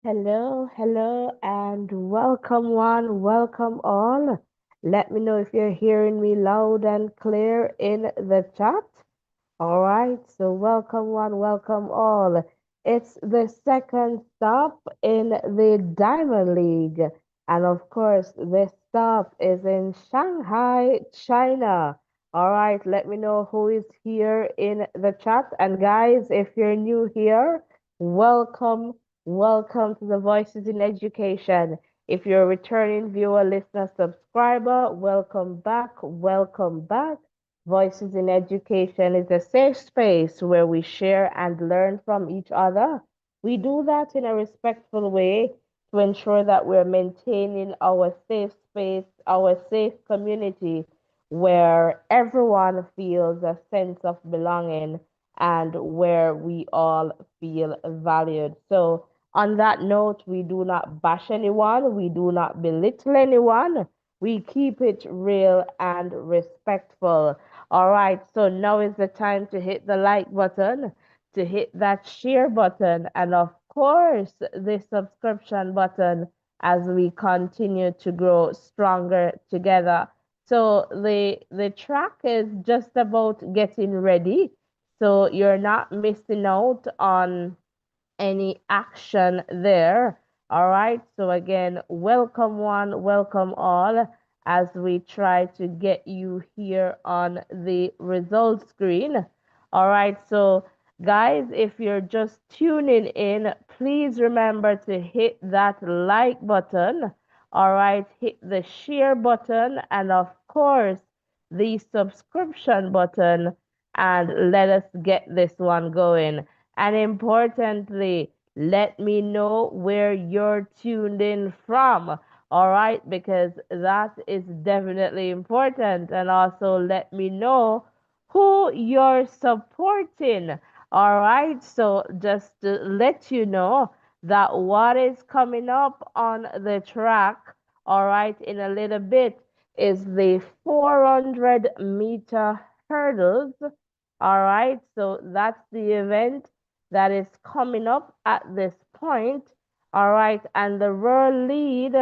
Hello, hello, and welcome one, welcome all. Let me know if you're hearing me loud and clear in the chat. All right, so welcome one, welcome all. It's the second stop in the Diamond League. And of course, this stop is in Shanghai, China. All right, let me know who is here in the chat. And guys, if you're new here, welcome, welcome to the Voices in Education. If you're a returning viewer, listener, subscriber, welcome back, welcome back. Voices in Education is a safe space where we share and learn from each other. We do that in a respectful way to ensure that we're maintaining our safe space, our safe community where everyone feels a sense of belonging and where we all feel valued. So, on that note, we do not bash anyone, we do not belittle anyone. We keep it real and respectful. All right, so now is the time to hit the like button, to hit that share button, and of course, the subscription button as we continue to grow stronger together. So the track is just about getting ready. So you're not missing out on any action there. All right. So again, welcome one, welcome all as we try to get you here on the result screen. All right. So guys, if you're just tuning in, please remember to hit that like button. All right. Hit the share button and of course the subscription button and let us get this one going. And importantly, let me know where you're tuned in from. All right, because that is definitely important. And also let me know who you're supporting. All right, so just to let you know that what is coming up on the track, all right, in a little bit is the 400-meter hurdles. All right, so that's the event that is coming up at this point. All right, and the world lead,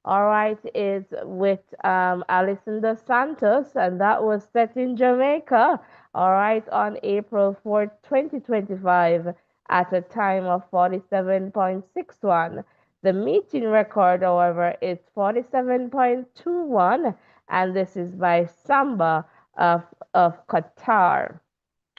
all right, is with Alison dos Santos, and that was set in Jamaica, all right, on April 4th, 2025, at a time of 47.61. The meeting record, however, is 47.21, and this is by Samba of Qatar.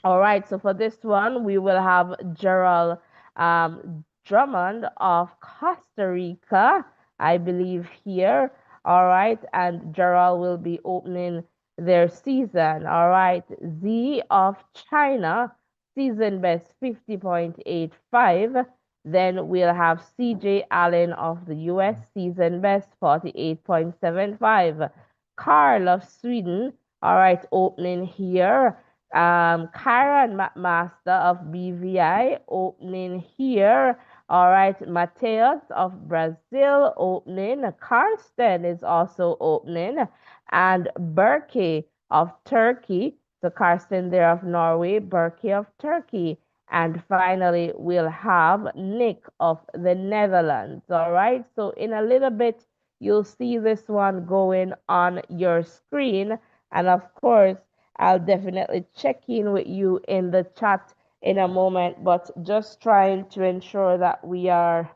All right, so for this one, we will have Gerald Drummond of Costa Rica, I believe here. All right, and Gerald will be opening their season. All right, Z of China, season best 50.85. Then we'll have CJ Allen of the US, season best 48.75. Carl of Sweden, all right, opening here. Karen McMaster of BVI opening here. All right, Mateus of Brazil opening. Karsten is also opening. And Berkey of Turkey. So Karsten there of Norway, Berkey of Turkey. And finally, we'll have Nick of the Netherlands. All right, so in a little bit, you'll see this one going on your screen. And of course, I'll definitely check in with you in the chat in a moment, but just trying to ensure that we are,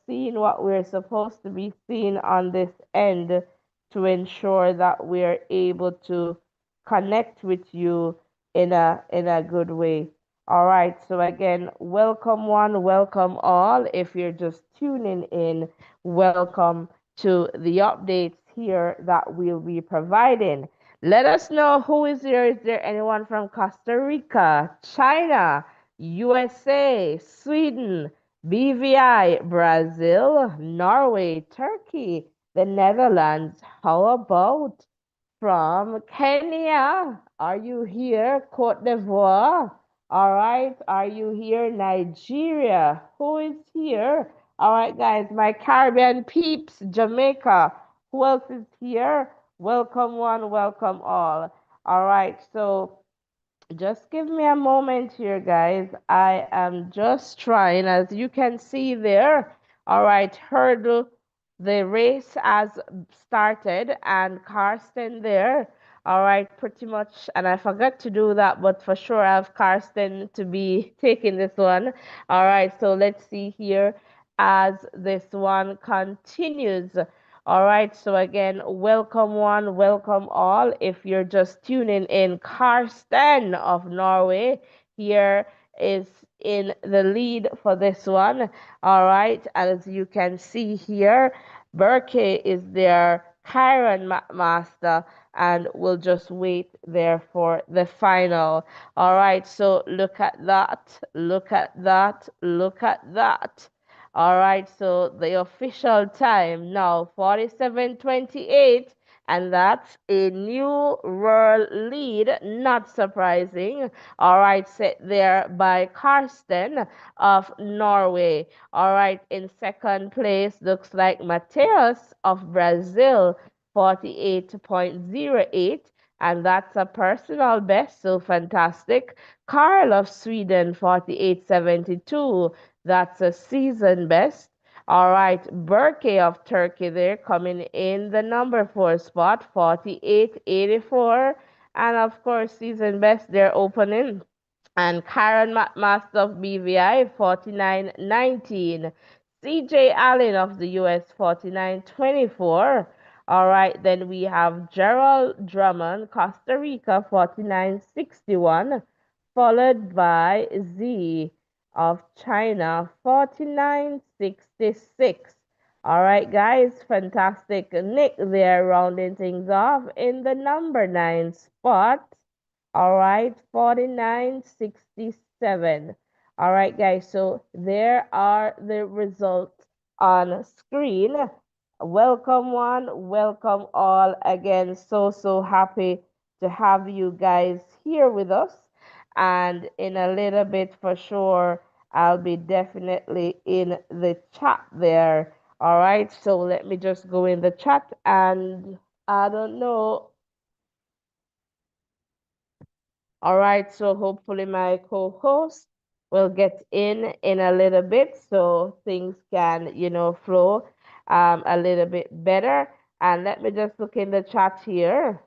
seeing what we're supposed to be seeing on this end to ensure that we're able to connect with you in a good way. All right, so again, welcome one, welcome all. If you're just tuning in, welcome to the updates here that we'll be providing. Let us know who is there. Is there anyone from Costa Rica, China, USA, Sweden, BVI, Brazil, Norway, Turkey, the Netherlands? How about from Kenya? Are you here? Cote d'Ivoire? All right. Are you here? Nigeria? Who is here? All right, guys, my Caribbean peeps, Jamaica. Who else is here? Welcome one, welcome all. All right, so Just give me a moment here, guys. I am just trying, as you can see there. All right, hurdle. The race has started, and Karsten there. All right, pretty much. And I forgot to do that, but for sure, I have Karsten to be taking this one. All right, so let's see here as this one continues. All right, so again, welcome one, welcome all. If you're just tuning in, Karsten of Norway here is in the lead for this one. All right, as you can see here, Berke is their Chiron Master, and we'll just wait there for the final. All right, so look at that, look at that, look at that. All right, so the official time now 47:28, and that's a new world lead, not surprising. All right, set there by Karsten of Norway. All right, in second place looks like Mateus of Brazil, 48.08, and that's a personal best, so fantastic. Carl of Sweden, 48.72. That's a season best. All right, Burke of Turkey there coming in the number 4 spot, 48.84. And of course, season best they're opening. And Karen McMaster of BVI, 49.19. CJ Allen of the US, 49.24. All right, then we have Gerald Drummond, Costa Rica, 49.61, followed by Z of China, 49.66. All right, guys, fantastic. Nick there rounding things off in the number 9 spot. All right, 49.67. All right, guys, so there are the results on screen. Welcome one, welcome all. Again, so happy to have you guys here with us. And in a little bit, for sure, I'll be definitely in the chat there. All right, so let me just go in the chat, and I don't know. All right, so hopefully my co-host will get in a little bit so things can, flow a little bit better. And let me just look in the chat here.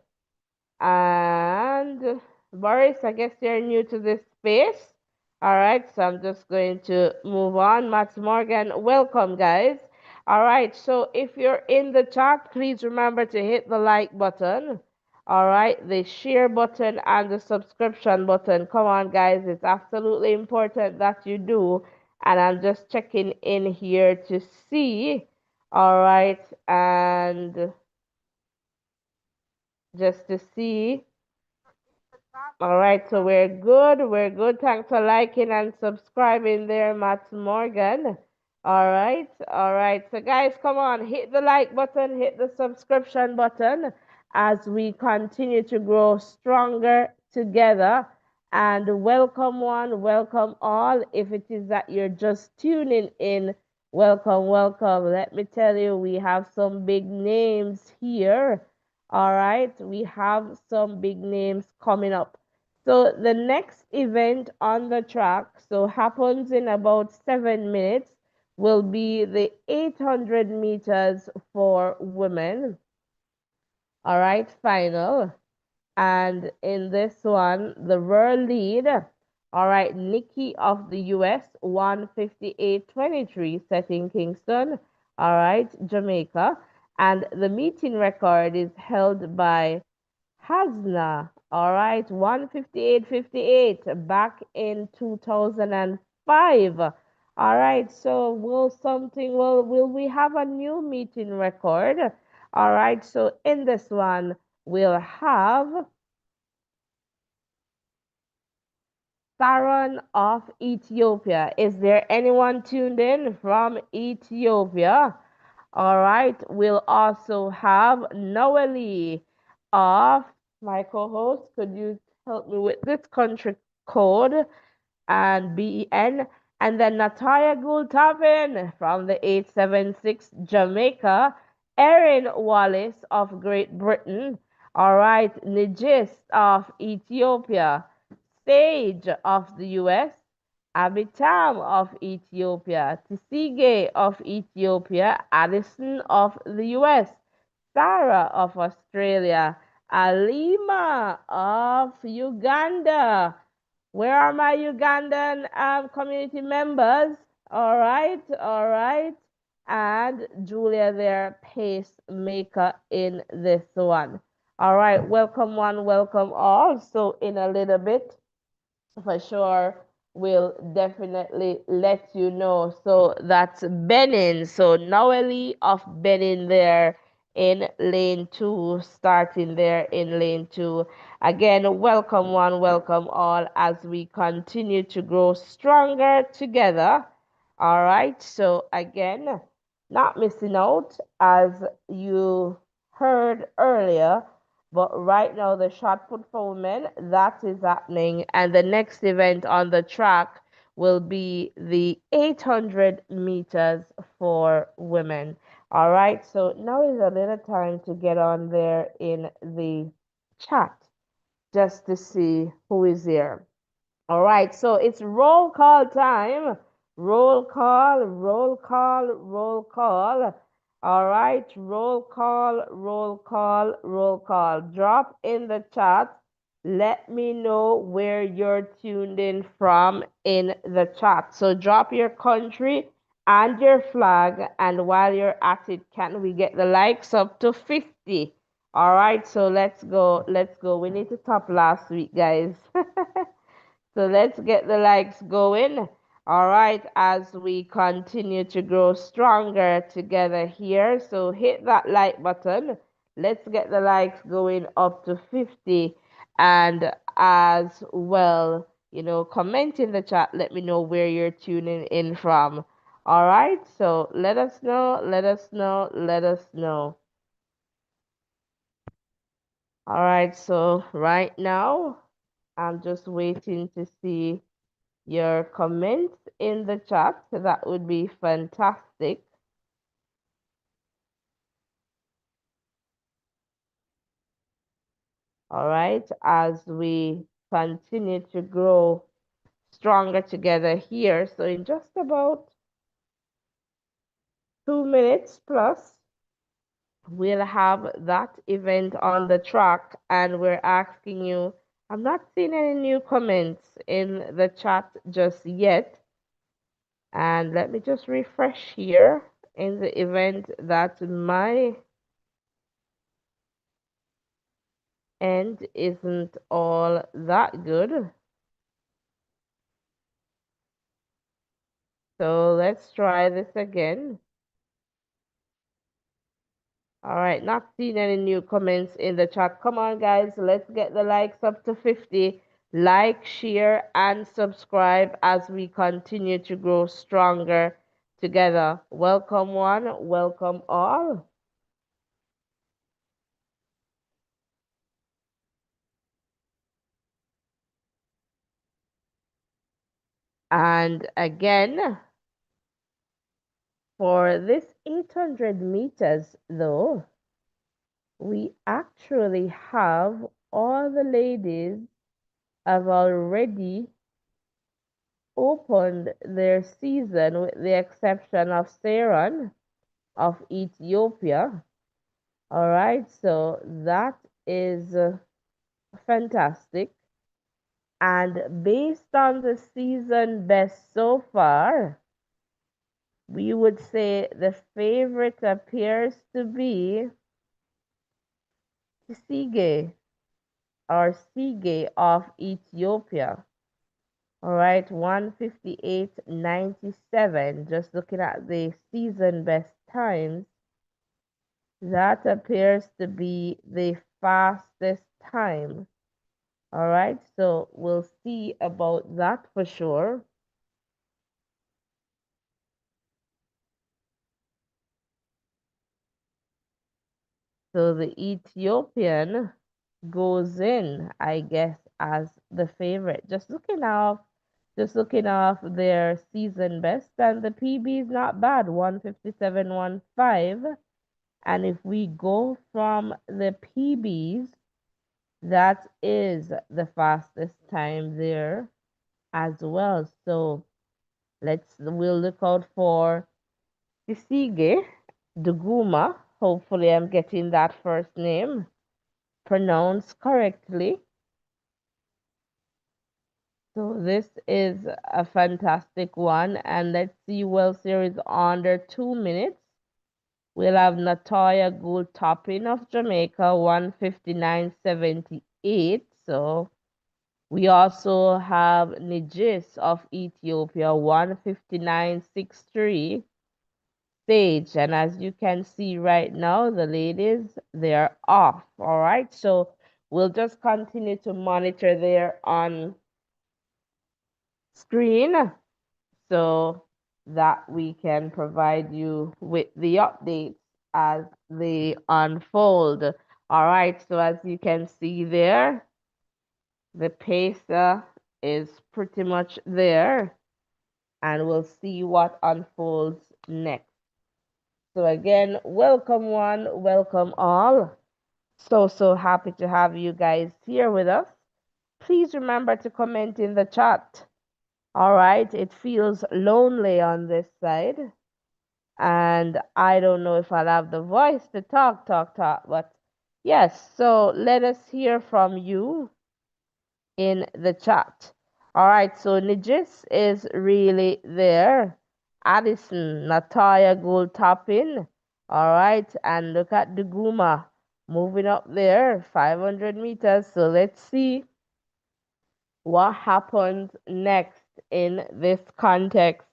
And Boris, I guess you're new to this space. All right, so I'm just going to move on. Matt Morgan, welcome, guys. All right, so if you're in the chat, please remember to hit the like button. All right, the share button and the subscription button. Come on, guys, it's absolutely important that you do. And I'm just checking in here to see. All right, and just to see. All right, so we're good. We're good. Thanks for liking and subscribing there, Matt Morgan. All right. So, guys, come on, hit the like button, hit the subscription button as we continue to grow stronger together. And welcome one, welcome all. If it is that you're just tuning in, welcome, welcome. Let me tell you, we have some big names here. All right, we have some big names coming up. So the next event on the track, so happens in about 7 minutes, will be the 800 meters for women. All right, final. And in this one, the world lead, all right, Nikki of the US, 158.23, setting Kingston, all right, Jamaica. And the meeting record is held by Hasna, all right, 158.58 back in 2005. All right, so will we have a new meeting record? All right, so in this one, we'll have Saron of Ethiopia. Is there anyone tuned in from Ethiopia? All right, we'll also have Noeli of my co-host. Could you help me with this country code and BEN? And then Natalia Gultavin from the 876 Jamaica. Erin Wallace of Great Britain. All right, Nijist of Ethiopia. Stage of the US, Abitam of Ethiopia, Tisige of Ethiopia, Addison of the US, Sarah of Australia, Alima of Uganda. Where are my Ugandan community members? All right. And Julia, their pacemaker in this one. All right, welcome one, welcome all. So, in a little bit, for sure, will definitely let you know. So that's Benin. So Noeli of Benin there in lane two, starting there in lane two. Again, welcome one, welcome all as we continue to grow stronger together. All right. So again, not missing out as you heard earlier, but right now, the shot put for women, that is happening. And the next event on the track will be the 800 meters for women. All right, so now is a little time to get on there in the chat just to see who is here. All right, so it's roll call time. Roll call, roll call, roll call. All right, roll call, roll call, roll call. Drop in the chat. Let me know where you're tuned in from in the chat. So drop your country and your flag. And while you're at it, can we get the likes up to 50? All right, so let's go. Let's go. We need to top last week, guys. So let's get the likes going. All right, as we continue to grow stronger together here. So hit that like button. Let's get the likes going up to 50. And as well, comment in the chat. Let me know where you're tuning in from. All right, so let us know, let us know, let us know. All right, so right now, I'm just waiting to see your comments in the chat. That would be fantastic. All right, as we continue to grow stronger together here. So, in just about 2 minutes plus, we'll have that event on the track, and we're asking you. I'm not seeing any new comments in the chat just yet. And let me just refresh here in the event that my end isn't all that good. So let's try this again. All right, not seeing any new comments in the chat. Come on, guys, let's get the likes up to 50. Like, share, and subscribe as we continue to grow stronger together. Welcome one, welcome all. And again, for this 800 meters, though, we actually have all the ladies have already opened their season with the exception of Saran of Ethiopia. All right, so that is fantastic. And based on the season best so far, we would say the favorite appears to be Sige or Sige of Ethiopia. All right, 158.97. Just looking at the season best times, that appears to be the fastest time. All right, so we'll see about that for sure. So the Ethiopian goes in, I guess, as the favorite. Just looking off their season best, and the PB is not bad, 157.15. And if we go from the PBs, That is the fastest time there as well. So we'll look out for Sisige Duguma. Hopefully, I'm getting that first name pronounced correctly. So this is a fantastic one, and let's see. Well, series under 2 minutes. We'll have Natoya Gould Topping of Jamaica, 159.78. So we also have Nijis of Ethiopia, 159.63. Stage, and as you can see right now, the ladies, they're off. All right, so we'll just continue to monitor there on screen so that we can provide you with the updates as they unfold. All right, so as you can see there, the pace is pretty much there, and we'll see what unfolds next. So again, welcome one, welcome all. So happy to have you guys here with us. Please remember to comment in the chat. All right, it feels lonely on this side, and I don't know if I'll have the voice to talk, but yes, so let us hear from you in the chat. All right, so Nijis is really there. Addison, Nataya Gold Topping. All right, and look at Duguma moving up there, 500 meters. So let's see what happens next in this context.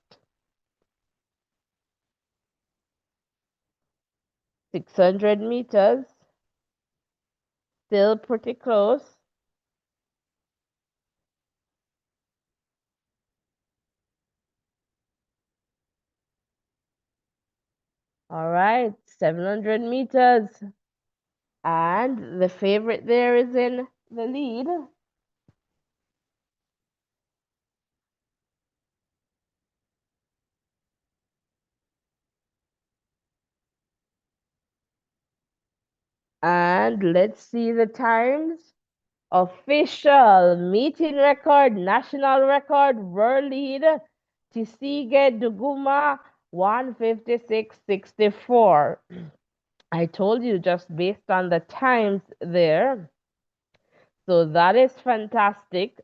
600 meters, still pretty close. All right, 700 meters. And the favorite there is in the lead. And let's see the times. Official meeting record, national record, world lead, Tisige Duguma, 156.64. I told you just based on the times there. So that is fantastic.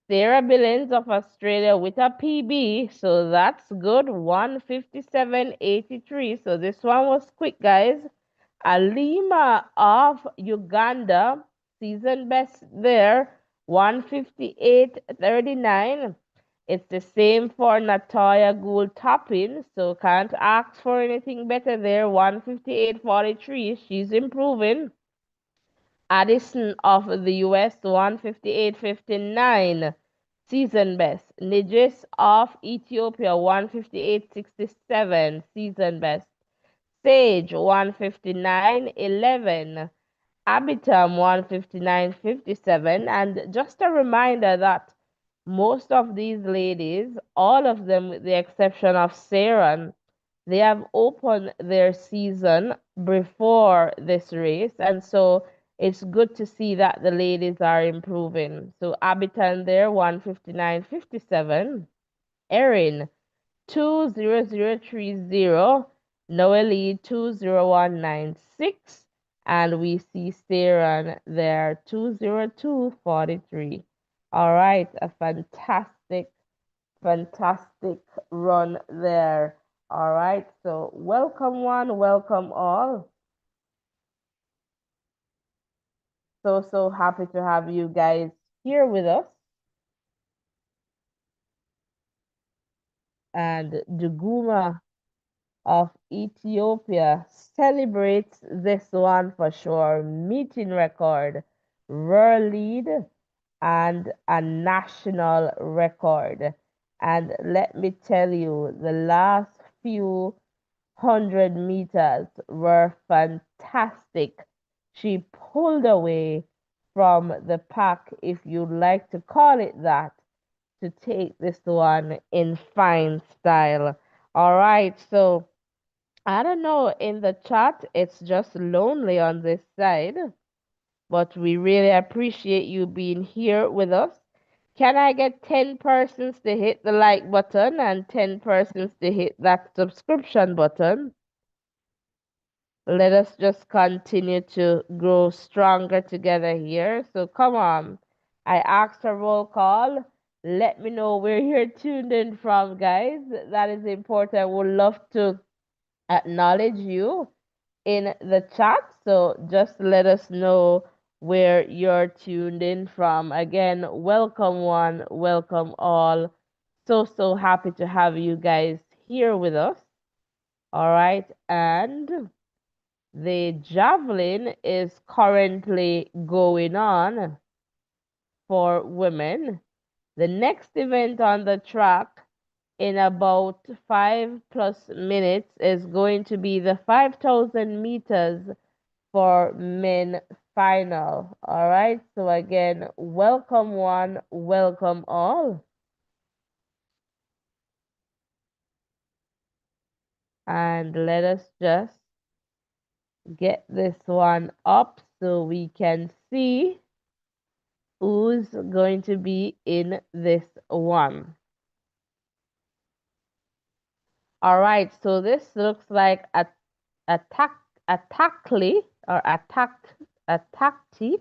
Sarah Billings of Australia with a PB, so that's good, 157.83. So this one was quick, guys. Alima of Uganda, season best there, 158.39. It's the same for Natoya Gould Topping, so can't ask for anything better there, 158.43. She's improving. Addison of the US, 158.59. Season best. Nijis of Ethiopia, 158.67. Season best. Sage 159.11, Abitam 159.57, and just a reminder that most of these ladies, all of them with the exception of Sarah, they have opened their season before this race, and so it's good to see that the ladies are improving. So Abitam there 159.57, Erin 20030, Noeli 20196, and we see Saran there 20243. All right, a fantastic run there. All right, so welcome one, welcome all. So happy to have you guys here with us. And Duguma of Ethiopia celebrates this one for sure. Meeting record, world lead, and a national record. And let me tell you, the last few 100 meters were fantastic. She pulled away from the pack, if you'd like to call it that, to take this one in fine style. All right, so I don't know, in the chat, it's just lonely on this side. but we really appreciate you being here with us. Can I get 10 persons to hit the like button and 10 persons to hit that subscription button? Let us just continue to grow stronger together here. So come on. I asked a roll call. Let me know where you're tuned in from, guys. That is important. Would love to acknowledge you in the chat. So just let us know where you're tuned in from. Again, welcome one, welcome all. So happy to have you guys here with us. All right. And the javelin is currently going on for women. The next event on the track in about 5+ minutes is going to be the 5,000 meters for men final. All right. So again, welcome one, welcome all. And let us just get this one up so we can see who's going to be in this one. All right, so this looks like a attack attackly or attackti.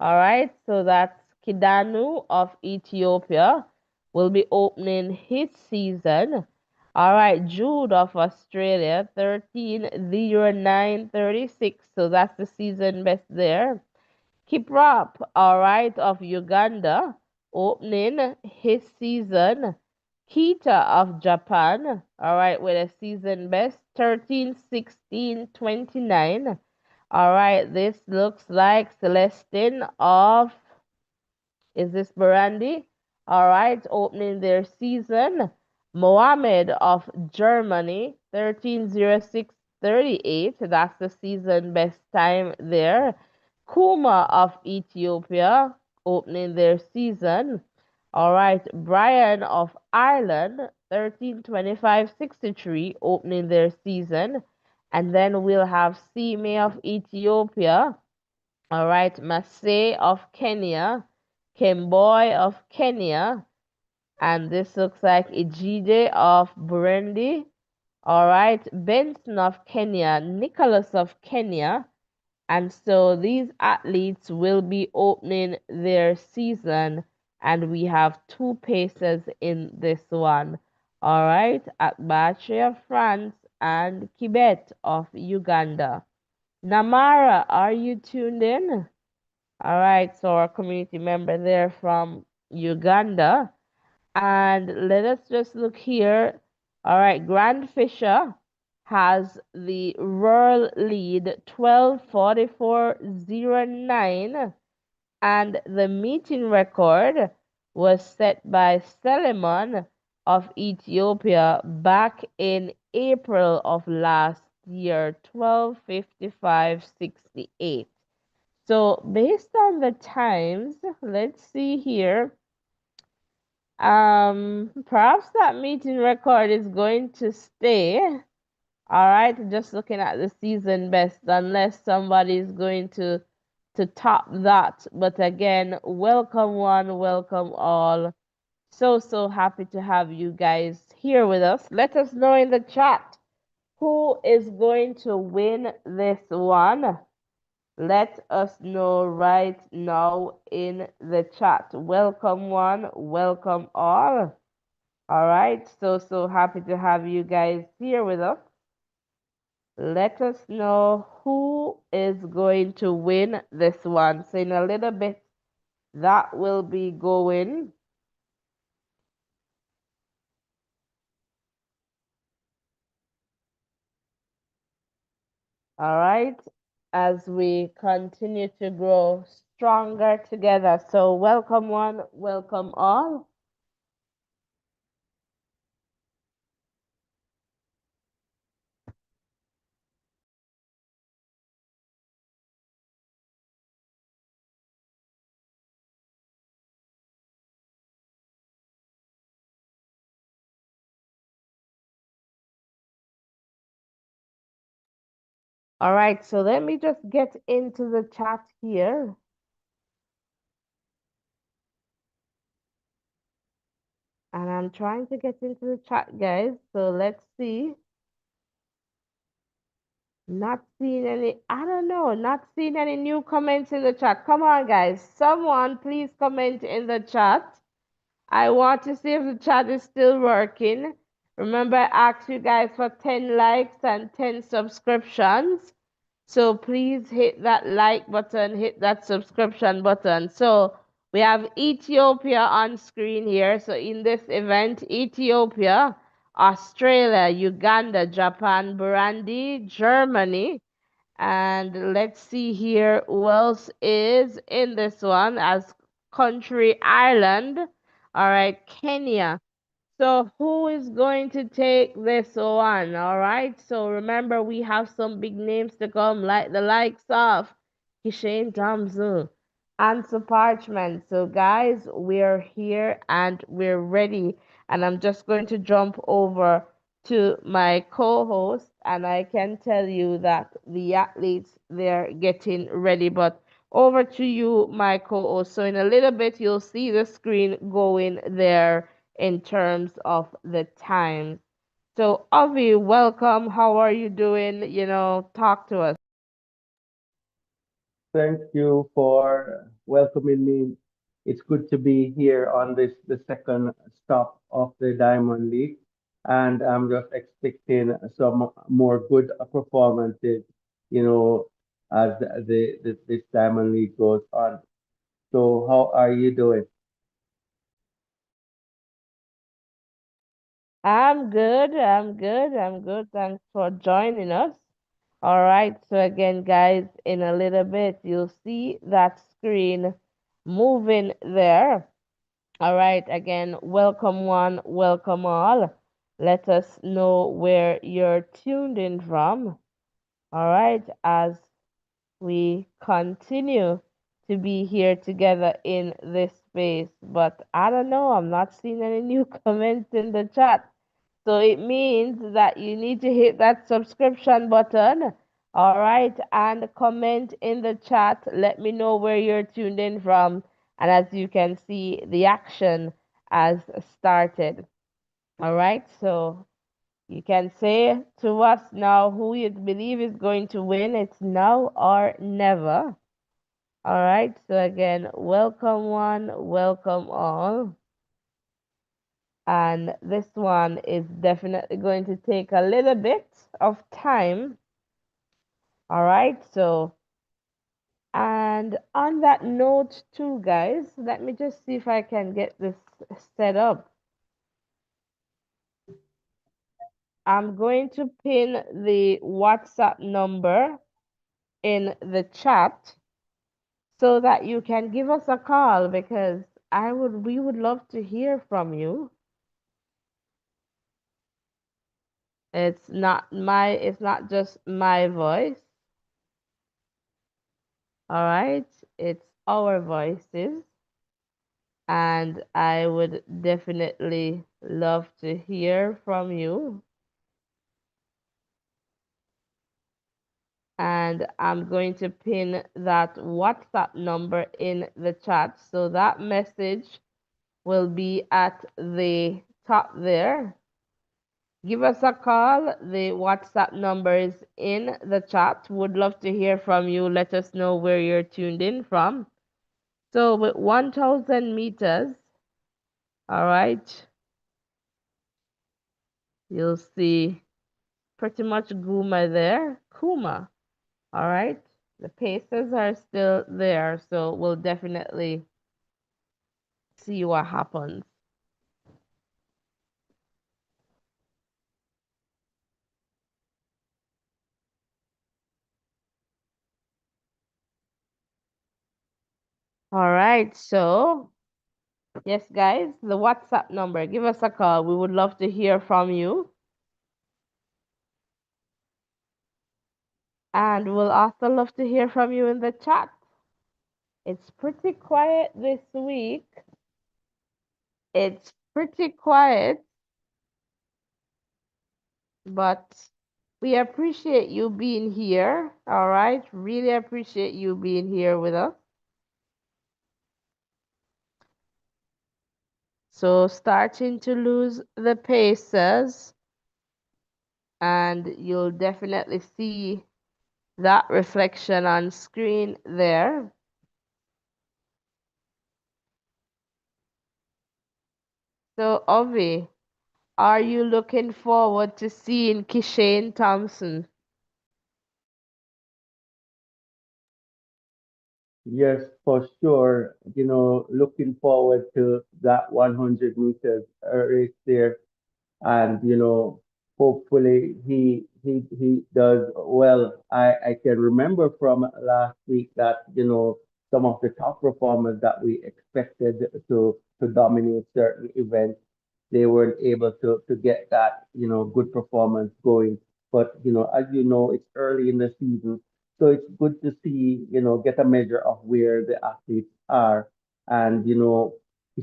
All right, so that's Kidanu of Ethiopia will be opening his season. All right, Jude of Australia, 13:09:36. So that's the season best there. Kiprop, all right, of Uganda, opening his season. Kita of Japan, all right, with a season best 13:16:29. All right, this looks like Celestine of, is this Burundi? All right, opening their season. Mohammed of Germany, 13:06:38. That's the season best time there. Kuma of Ethiopia, opening their season. All right, Brian of Ireland, 13:25:63, opening their season. And then we'll have Sime of Ethiopia. All right, Masay of Kenya, Kemboy of Kenya, and this looks like Ejide of Burundi. All right, Benson of Kenya, Nicholas of Kenya. And so these athletes will be opening their season, and we have two paces in this one. All right, Akbache of France and Kibet of Uganda. Namara, are you tuned in? All right, so our community member there from Uganda. And let us just look here. All right, Grand Fisher has the rural lead 12:44:09, and the meeting record was set by Selemon of Ethiopia back in April of last year, 12:55:68. So based on the times, let's see here. Perhaps that meeting record is going to stay. All right, just looking at the season best, unless somebody is going to top that. But again, welcome one, welcome all. So happy to have you guys here with us. Let us know in the chat who is going to win this one. Let us know right now in the chat. Welcome one, welcome all. All right, so happy to have you guys here with us. Let us know who is going to win this one. So in a little bit, that will be going. All right, as we continue to grow stronger together. So welcome one, welcome all. All right, so let me just get into the chat here. And I'm trying to get into the chat, guys. So let's see. Not seeing any, I don't know, not seeing any new comments in the chat. Come on, guys. Someone please comment in the chat. I want to see if the chat is still working. Remember, I asked you guys for 10 likes and 10 subscriptions. So please hit that like button, hit that subscription button. So we have Ethiopia on screen here. So in this event, Ethiopia, Australia, Uganda, Japan, Burundi, Germany, and let's see here who else is in this one as country Ireland. All right, Kenya. So who is going to take this one? All right. So remember, we have some big names to come, like the likes of Kishane Damzu, answer parchment. So guys, we're here and we're ready. And I'm just going to jump over to my co-host and I can tell you that the athletes they're getting ready. But over to you, my co-host. So in a little bit you'll see the screen going there in terms of the time. So Avi, welcome. How are you doing? Talk to us. Thank you for welcoming me. It's good to be here on the second stop of the Diamond League, and I'm just expecting some more good performances, you know, as this Diamond League goes on. So, how are you doing? I'm good. I'm good. I'm good. Thanks for joining us. All right. So again, guys, in a little bit, you'll see that screen moving there. All right. Again, welcome one, welcome all. Let us know where you're tuned in from. All right. As we continue to be here together in this space. But I don't know, I'm not seeing any new comments in the chat. So it means that you need to hit that subscription button. All right, and comment in the chat. Let me know where you're tuned in from. And as you can see, the action has started. All right, so you can say to us now who you believe is going to win. It's now or never. All right, so again, welcome one, welcome all. And this one is definitely going to take a little bit of time. All right, so, and on that note, too, guys, let me just see if I can get this set up. I'm going to pin the WhatsApp number in the chat so that you can give us a call because we would love to hear from you. It's not just my voice, all right? It's our voices, and I would definitely love to hear from you. And I'm going to pin that WhatsApp number in the chat. So that message will be at the top there. Give us a call. The WhatsApp number is in the chat. Would love to hear from you. Let us know where you're tuned in from. So with 1,000 meters, all right, you'll see pretty much Guma there. Kuma, all right. The paces are still there, so we'll definitely see what happens. All right, so yes, guys, the WhatsApp number, give us a call. We would love to hear from you. And we'll also love to hear from you in the chat. It's pretty quiet this week. It's pretty quiet, but We appreciate you being here. All right. Really appreciate you being here with us. So, starting to lose the paces, and you'll definitely see that reflection on screen there. So, Ovi, are you looking forward to seeing Kishane Thompson? Yes, for sure. Looking forward to that 100 meters race there, and hopefully he does well. I can remember from last week that some of the top performers that we expected to dominate certain events, they weren't able to get that good performance going. But as you know, it's early in the season, so it's good to see get a measure of where the athletes are. And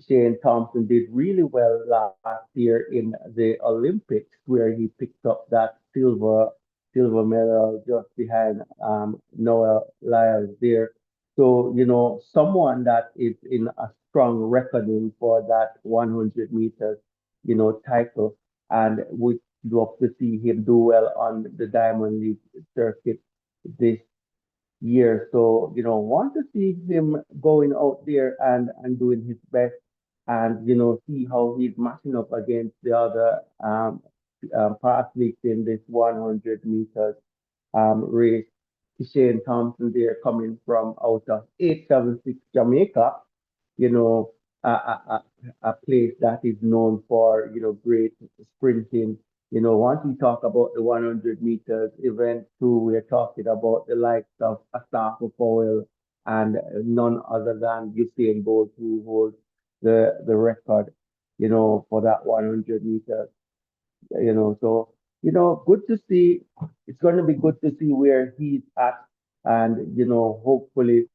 Shane Thompson did really well last year in the Olympics, where he picked up that silver medal just behind Noah Lyles there. So someone that is in a strong reckoning for that 100 meters title, and would love to see him do well on the Diamond League circuit this year. So, want to see him going out there and doing his best, and, see how he's matching up against the other athletes in this 100 meters race. Shane Thompson there coming from out of 876 Jamaica, you know, a place that is known for, great sprinting. Once we talk about the 100 meters event too, we're talking about the likes of Asafa Powell and none other than Usain Bolt, who holds the record, for that 100 meters, so, good to see. It's going to be good to see where he's at. And, hopefully,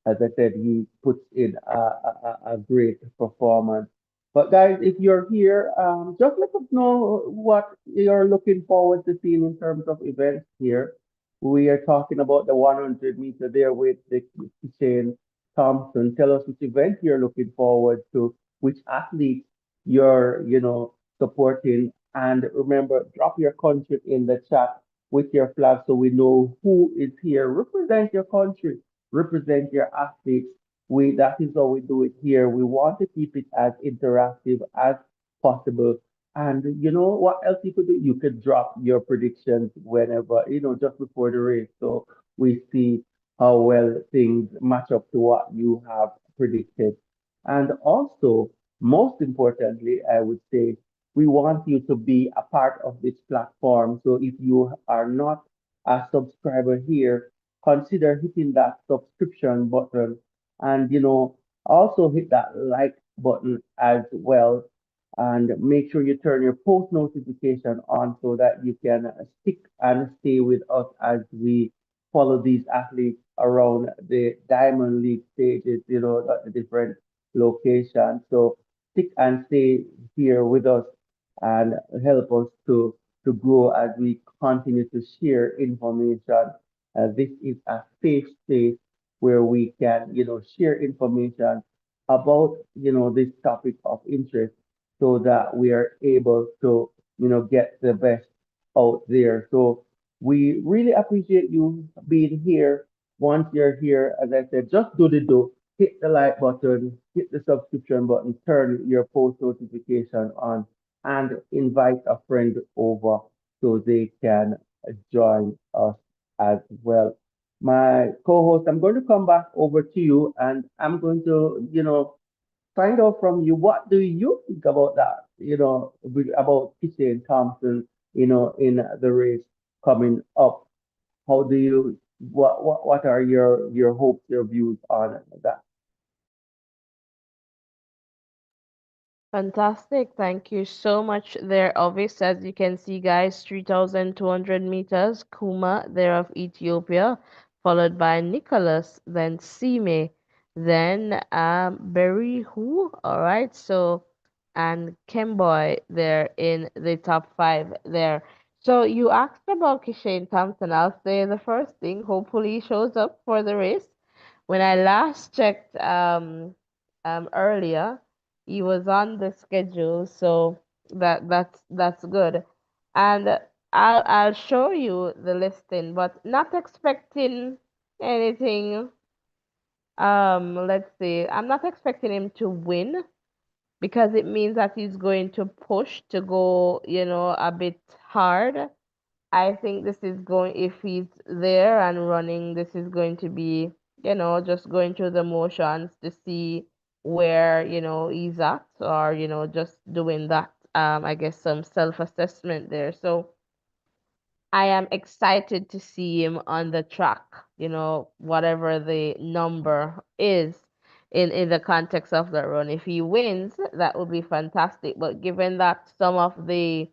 as I said, he puts in a great performance. But guys, if you're here, just let us know what you're looking forward to seeing in terms of events here. We are talking about the 100 meter there with the Shane Thompson. Tell us which event you're looking forward to, which athletes you're, supporting. And remember, drop your country in the chat with your flag so we know who is here. Represent your country, represent your athletes. That is how we do it here. We want to keep it as interactive as possible. And you know what else you could do? You could drop your predictions whenever, just before the race. So we see how well things match up to what you have predicted. And also, most importantly, I would say, we want you to be a part of this platform. So if you are not a subscriber here, consider hitting that subscription button, and also hit that like button as well, and make sure you turn your post notification on so that you can stick and stay with us as we follow these athletes around the Diamond League stages, at the different locations. So stick and stay here with us and help us to grow as we continue to share information. This is a safe space where we can, share information about, this topic of interest, so that we are able to, get the best out there. So we really appreciate you being here. Once you're here, as I said, just do the do. Hit the like button, hit the subscription button, turn your post notification on, and invite a friend over so they can join us as well. My co-host, I'm going to come back over to you, and I'm going to, find out from you, what do you think about that, about Keqiao Thompson, in the race coming up. How do you, what are your hopes, your views on that? Fantastic. Thank you so much there, Ovis. As you can see, guys, 3,200 meters. Kuma, there of Ethiopia, followed by Nicholas, then Sime, then Berry Who. All right. So, and Kemboy there in the top five there. So you asked about Kishane Thompson. I'll say the first thing, hopefully he shows up for the race. When I last checked earlier, he was on the schedule, so that's good. And I'll show you the listing, but not expecting anything. Let's see. I'm not expecting him to win because it means that he's going to push to go, a bit hard. I think this is going, if he's there and running, this is going to be, just going through the motions to see where, he's at, or, just doing that, I guess some self-assessment there. So I am excited to see him on the track, whatever the number is in the context of the run. If he wins, that would be fantastic. But given that some of the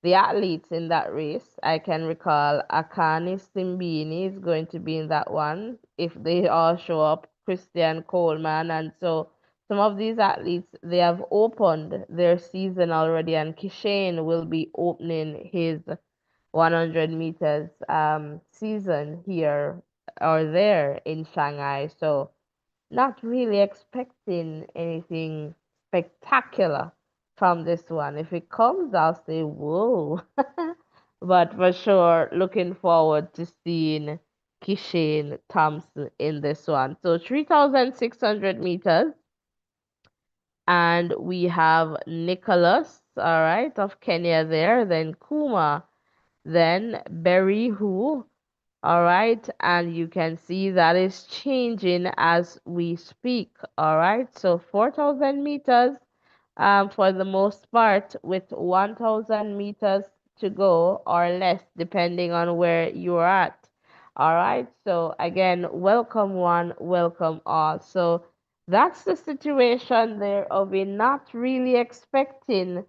athletes in that race, I can recall Akani Simbini is going to be in that one if they all show up, Christian Coleman. And so some of these athletes, they have opened their season already, and Kishane will be opening his 100 meters season here or there in Shanghai. So not really expecting anything spectacular from this one. If it comes, I'll say, whoa. But for sure, looking forward to seeing Kishane Thompson in this one. So 3,600 meters. And we have Nicholas, all right, of Kenya there. Then Kuma. Then Berry Who. All right, and you can see that is changing as we speak. All right, so 4,000 meters for the most part, with 1,000 meters to go or less, depending on where you're at. All right, so again, welcome one, welcome all. So that's the situation there of it not really expecting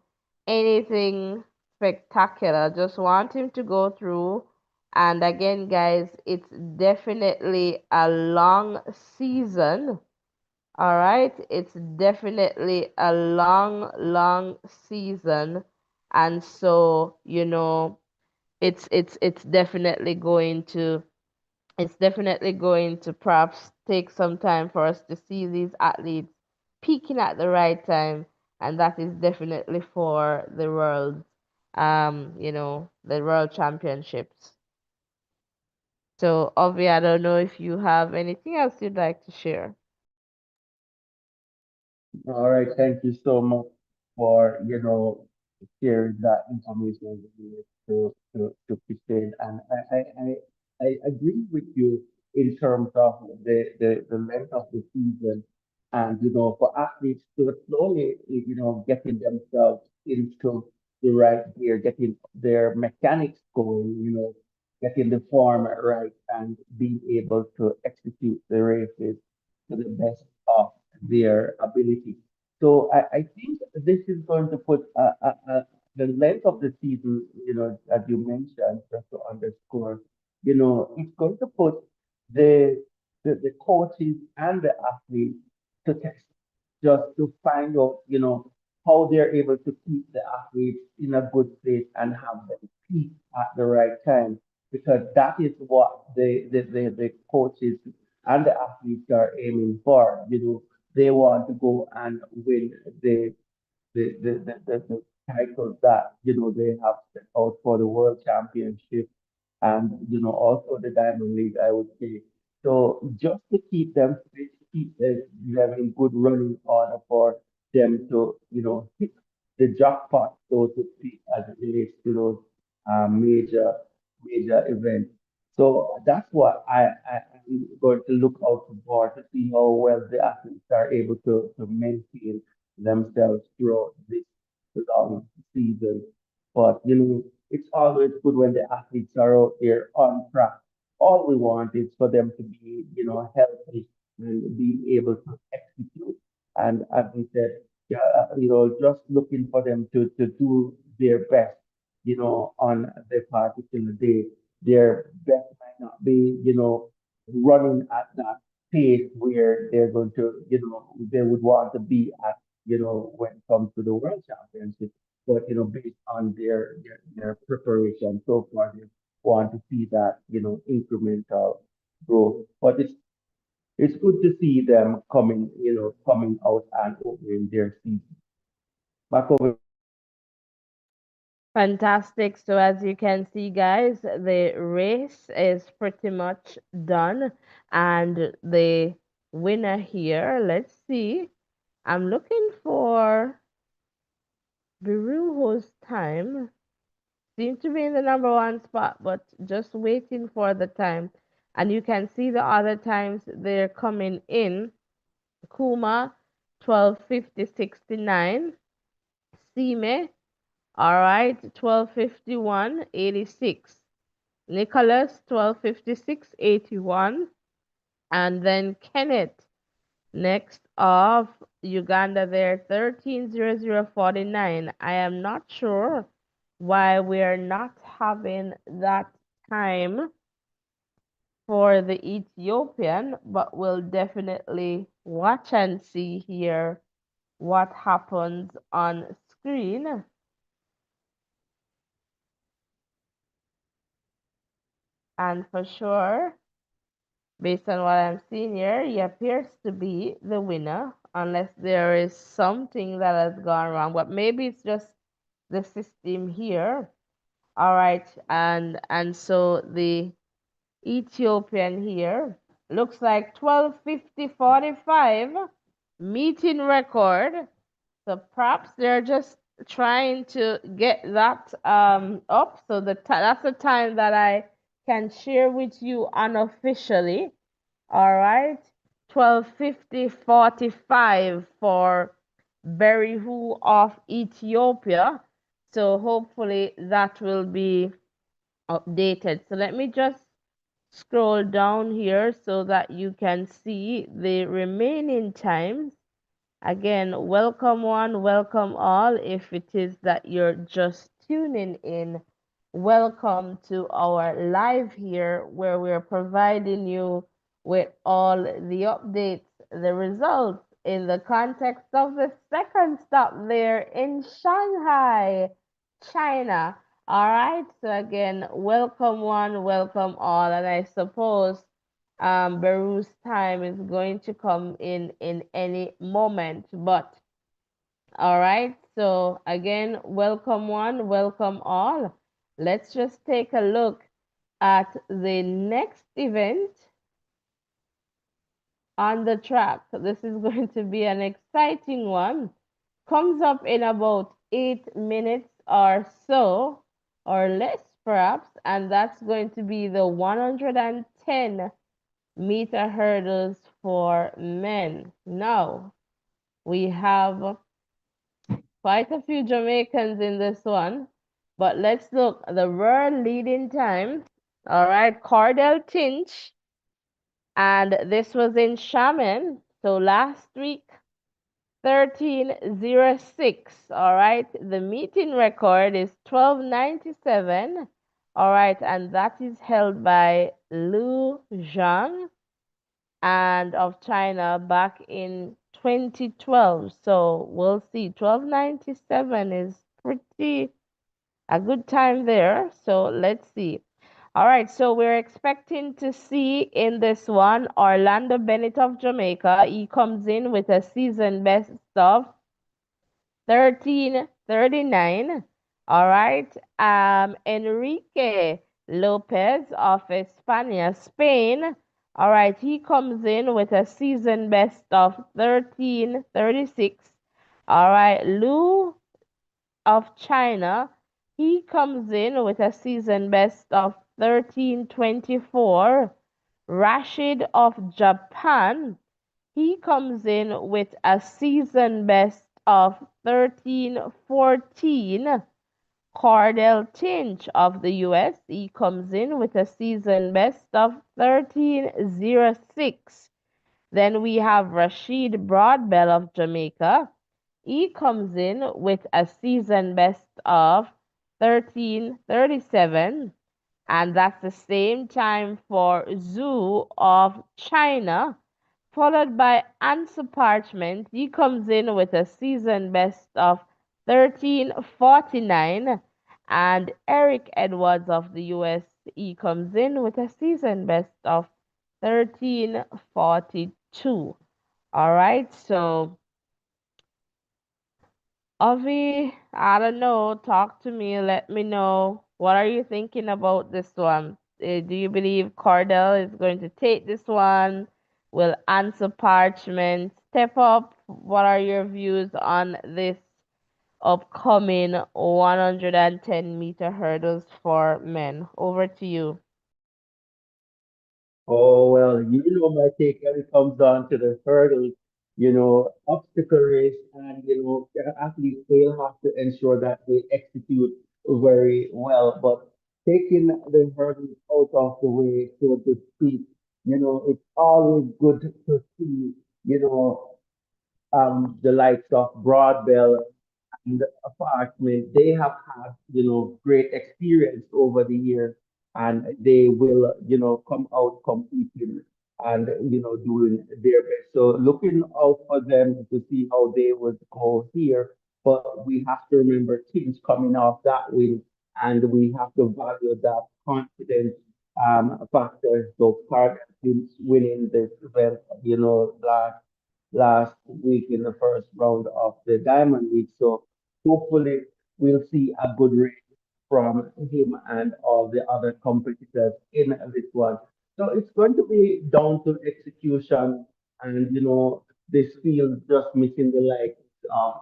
anything spectacular. Just want him to go through. And again, guys, it's definitely a long season. All right, it's definitely a long, long season, and so it's definitely going to perhaps take some time for us to see these athletes peaking at the right time, and that is definitely for the the world championships. So, Ovi, I don't know if you have anything else you'd like to share. All right, thank you so much for, sharing that information with me to Christine. And I agree with you in terms of the length of the season and, for athletes to slowly, getting themselves into the right gear, getting their mechanics going, getting the form right and being able to execute the races to the best of their ability. So I think this is going to put the length of the season, as you mentioned, just to underscore, it's going to put the the coaches and the athletes to test just to find out, how they're able to keep the athletes in a good place and have them peak at the right time. Because that is what the coaches and the athletes are aiming for. They want to go and win the title that they have set out for the world championship and also the Diamond League, I would say. So just to keep them fit, keep them in good running order for them to hit the jackpot, so to speak, as it relates to those major events. So that's what I'm going to look out for to see how well the athletes are able to maintain themselves throughout this long season. But it's always good when the athletes are out there on track. All we want is for them to be, healthy and being able to execute. And as we said, yeah, just looking for them to do their best, on the particular day. Their best might not be, running at that pace where they're going to, they would want to be at, when it comes to the world championship. but based on their preparation so far, they want to see that incremental growth. But it's good to see them coming out and opening their season. Back over to you. Fantastic. So as you can see, guys, the race is pretty much done, and the winner here, let's see. I'm looking for Biruho's time. Seems to be in the number one spot, but just waiting for the time. And you can see the other times they're coming in. Kuma, 12:50:69. Sime, all right, 12:51:86. Nicholas, 12:56:81. And then Kenneth, next of Uganda there, 13:00:49. I am not sure why we're not having that time for the Ethiopian, but we'll definitely watch and see here what happens on screen. And for sure, based on what I'm seeing here, he appears to be the winner, unless there is something that has gone wrong. But maybe it's just the system here. All right, and so the Ethiopian here looks like 12:50:45 meeting record. So perhaps they're just trying to get that up. So that's the time that I can share with you unofficially. All right, 12:50:45 for Berihu of Ethiopia. So hopefully that will be updated. So let me just scroll down here so that you can see the remaining times. Again, welcome one, welcome all. If it is that you're just tuning in, welcome to our live here where we're providing you with all the updates, the results in the context of the second stop there in Shanghai, China. All right, so again, welcome one, welcome all, and I suppose Beru's time is going to come in any moment. But all right, so again, welcome one, welcome all. Let's just take a look at the next event on the track. This is going to be an exciting one. Comes up in about 8 minutes or so, or less perhaps, and that's going to be the 110-meter hurdles for men. Now, we have quite a few Jamaicans in this one, but let's look. The world leading time, all right, Cordell Tinch, and this was in Shaman. So last week, 13:06. All right, the meeting record is 12:97. All right, and that is held by Lu Zhang and of China back in 2012. So we'll see. 12:97 is pretty a good time there. So let's see. All right, so we're expecting to see in this one Orlando Bennett of Jamaica. He comes in with a season best of 13:39. All right. Enrique Lopez of España, Spain. All right. He comes in with a season best of 13:36. All right. Lu of China. He comes in with a season best of 13:24. Rashid of Japan. He comes in with a season best of 13:14. Cordell Tinch of the US, he comes in with a season best of 13:06. Then we have Rashid Broadbell of Jamaica. He comes in with a season best of 13:37. And that's the same time for Zhu of China, followed by Answer Parchment. He comes in with a season best of 1349. And Eric Edwards of the USE comes in with a season best of 1342. All right, so Avi, I don't know. Talk to me. Let me know. What are you thinking about this one? Do you believe Cordell is going to take this one? Will answer Parchment step up? What are your views on this upcoming 110-meter hurdles for men? Over to you. Oh, well, my take when it comes down to the hurdles, obstacle race, and, the athletes, they'll have to ensure that they execute very well. But taking the hurdles out of the way, so to speak, it's always good to see, you know, the likes of Broadbell and apartment, they have had, great experience over the years, and they will, come out competing and, doing their best. So looking out for them to see how they would go here. But we have to remember teams coming off that win, and we have to value that confidence factor. So Cardiff teams winning this event, last week in the first round of the Diamond League. So hopefully we'll see a good race from him and all the other competitors in this one. So it's going to be down to execution, and this field just missing the likes of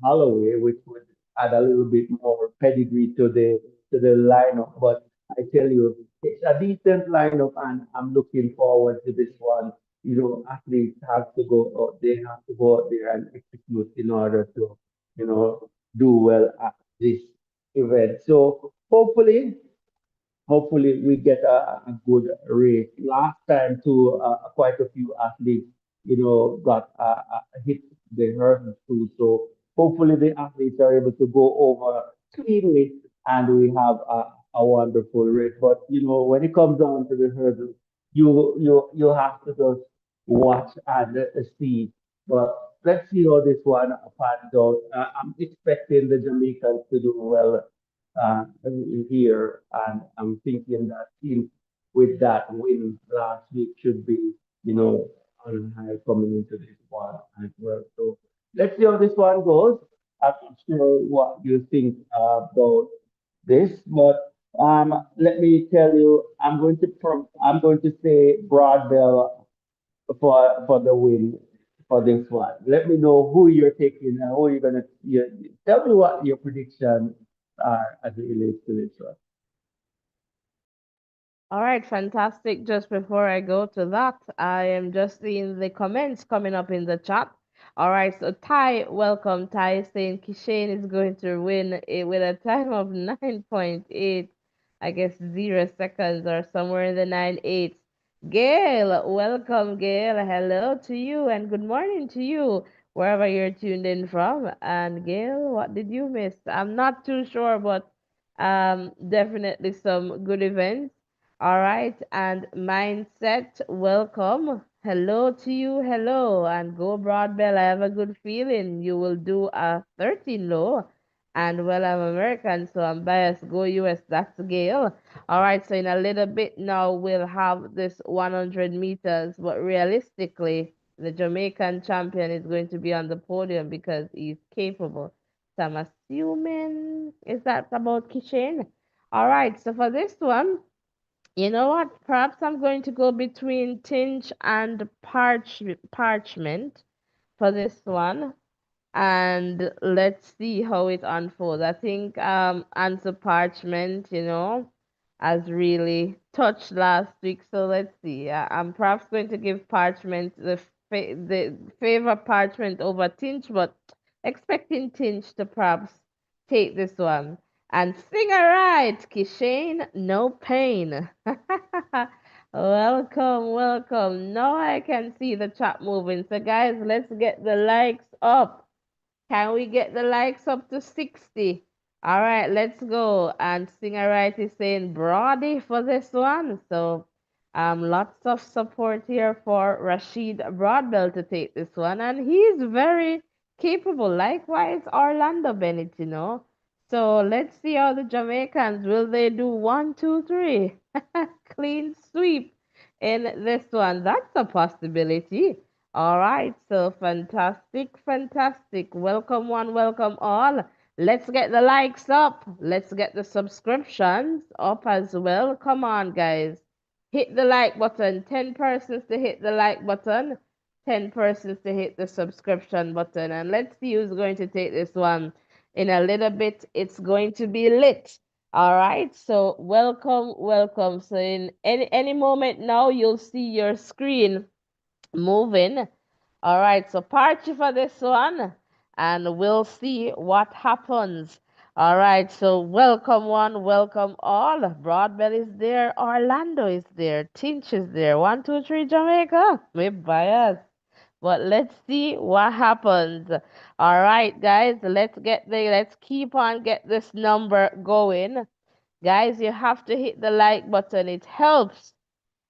Holloway, which would add a little bit more pedigree to the lineup. But I tell you, it's a decent lineup, and I'm looking forward to this one. Athletes have to go out, they have to go out there and execute in order to, do well at this event. So hopefully we get a good race. Last time too, quite a few athletes, got hit the hurdles too. So hopefully the athletes are able to go over cleanly, and we have a wonderful race. But when it comes down to the hurdles, you have to just watch and see. But let's see how this one pans out. I'm expecting the Jamaicans to do well uh, here, and I'm thinking that team with that win last week should be, you know, on high coming into this one as well. So let's see how this one goes. I'm not sure what you think about this, but let me tell you, I'm going to say Broadbell for the win for this one. Let me know who you're taking and who you're gonna. Tell me what your predictions are as it relates to this one. All right, fantastic. Just before I go to that, I am just seeing the comments coming up in the chat. All right, so Ty, welcome. Ty is saying Kishane is going to win it with a time of 9.8, I guess 0 seconds or somewhere in the 9.8. Gail, welcome, Gail. Hello to you and good morning to you, wherever you're tuned in from. And Gail, what did you miss? I'm not too sure, but definitely some good events. All right, and mindset, welcome. Hello to you, hello, and go Broadbell. I have a good feeling you will do a 13 low. And well, I'm American, so I'm biased. Go US, that's Gail. All right, so in a little bit now, we'll have this 100 meters, but realistically, the Jamaican champion is going to be on the podium because he's capable. So I'm assuming, is that about Kishin? All right, so for this one, you know what? Perhaps I'm going to go between tinge and parchment for this one, and let's see how it unfolds. I think answer parchment, has really touched last week. So let's see. I'm perhaps going to give parchment the favor parchment over tinge, but expecting tinge to perhaps take this one. And sing a right, Kishane, no pain. Welcome, welcome. Now I can see the chat moving. So guys, let's get the likes up. Can we get the likes up to 60? All right, let's go. And Singer Right is saying Brody for this one. So lots of support here for Rashid Broadbell to take this one. And he's very capable. Likewise, Orlando Bennett. So let's see how the Jamaicans will they do 1, 2, 3 clean sweep in this one. That's a possibility. All right, so fantastic, fantastic. Welcome one, welcome all. Let's get the likes up. Let's get the subscriptions up as well. Come on, guys. Hit the like button. 10 persons to hit the like button. 10 persons to hit the subscription button. And let's see who's going to take this one. In a little bit, it's going to be lit. All right. So welcome, welcome. So in any moment now, you'll see your screen moving. All right, so party for this one, and we'll see what happens. All right, so welcome one, welcome all. Broadbell is there, Orlando is there, Tinch is there. 1, 2, 3, Jamaica. We bias. But let's see what happens. All right, guys, let's keep on get this number going. Guys, you have to hit the like button. It helps.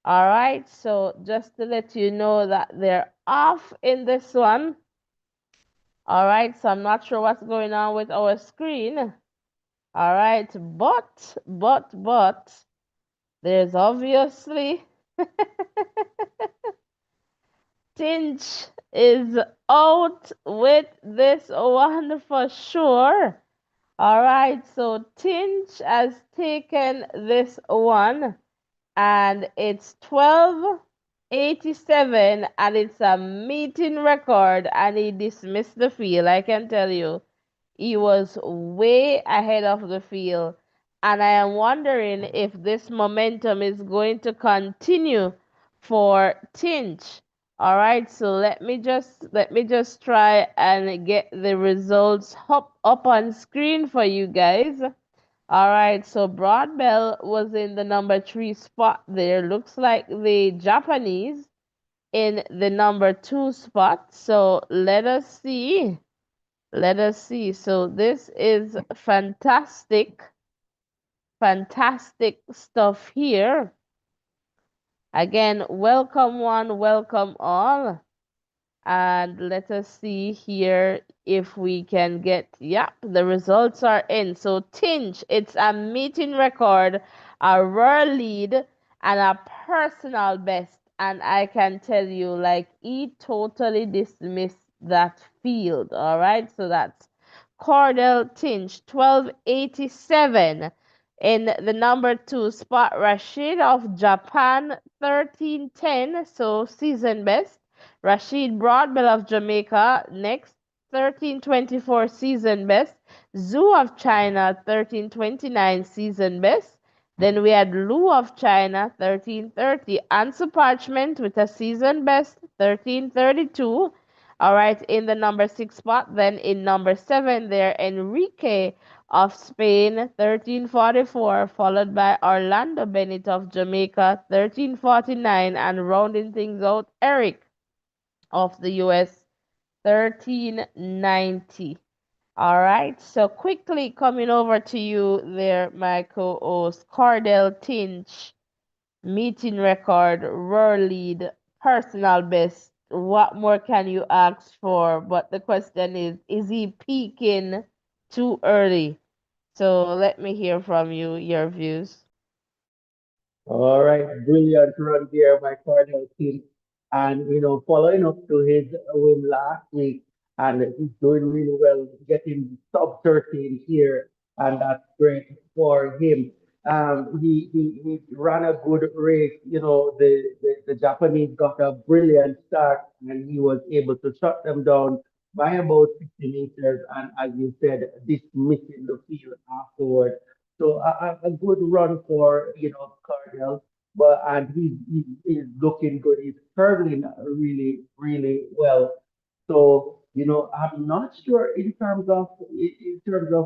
All right, so just to let you know that they're off in this one. All right, so I'm not sure what's going on with our screen. All right, but there's obviously Tinch is out with this one for sure. All right, so Tinch has taken this one, and it's 12:87, and it's a meeting record, and he dismissed the field. I can tell you, he was way ahead of the field, and I am wondering if this momentum is going to continue for Tinch. All right, so let me just try and get the results up on screen for you guys. All right, so Broadbell was in the number 3 spot there. Looks like the Japanese in the number 2 spot. So let us see. Let us see. So this is fantastic, fantastic stuff here. Again, welcome one, welcome all. And let us see here if we can get, yeah, the results are in. So Tinch, it's a meeting record, a world lead, and a personal best. And I can tell you, like, he totally dismissed that field. All right, so that's Cordell Tinch, 1287. In the number 2 spot, Rashid of Japan, 1310, so season best. Rashid Broadbell of Jamaica, next, 1324 season best. Zhu of China, 1329 season best. Then we had Lu of China, 1330. Ansu Parchment with a season best, 1332. All right, in the number 6 spot. Then in number 7, there, Enrique of Spain, 1344, followed by Orlando Bennett of Jamaica, 1349, and rounding things out, Eric of the US, 1390. All right, so quickly coming over to you there, my co-host, Cordell Tinch, meeting record, world lead, personal best. What more can you ask for? But the question is he peaking too early? So let me hear from you, your views. All right, brilliant run there by Cardinal team. And, following up to his win last week, and he's doing really well, getting top 13 here, and that's great for him. He ran a good race. The Japanese got a brilliant start, and he was able to shut them down by about 50 meters, and as you said, dismissing the field afterward. So a good run for Cardinal, but and he's looking good. He's hurdling really really well. So I'm not sure in terms of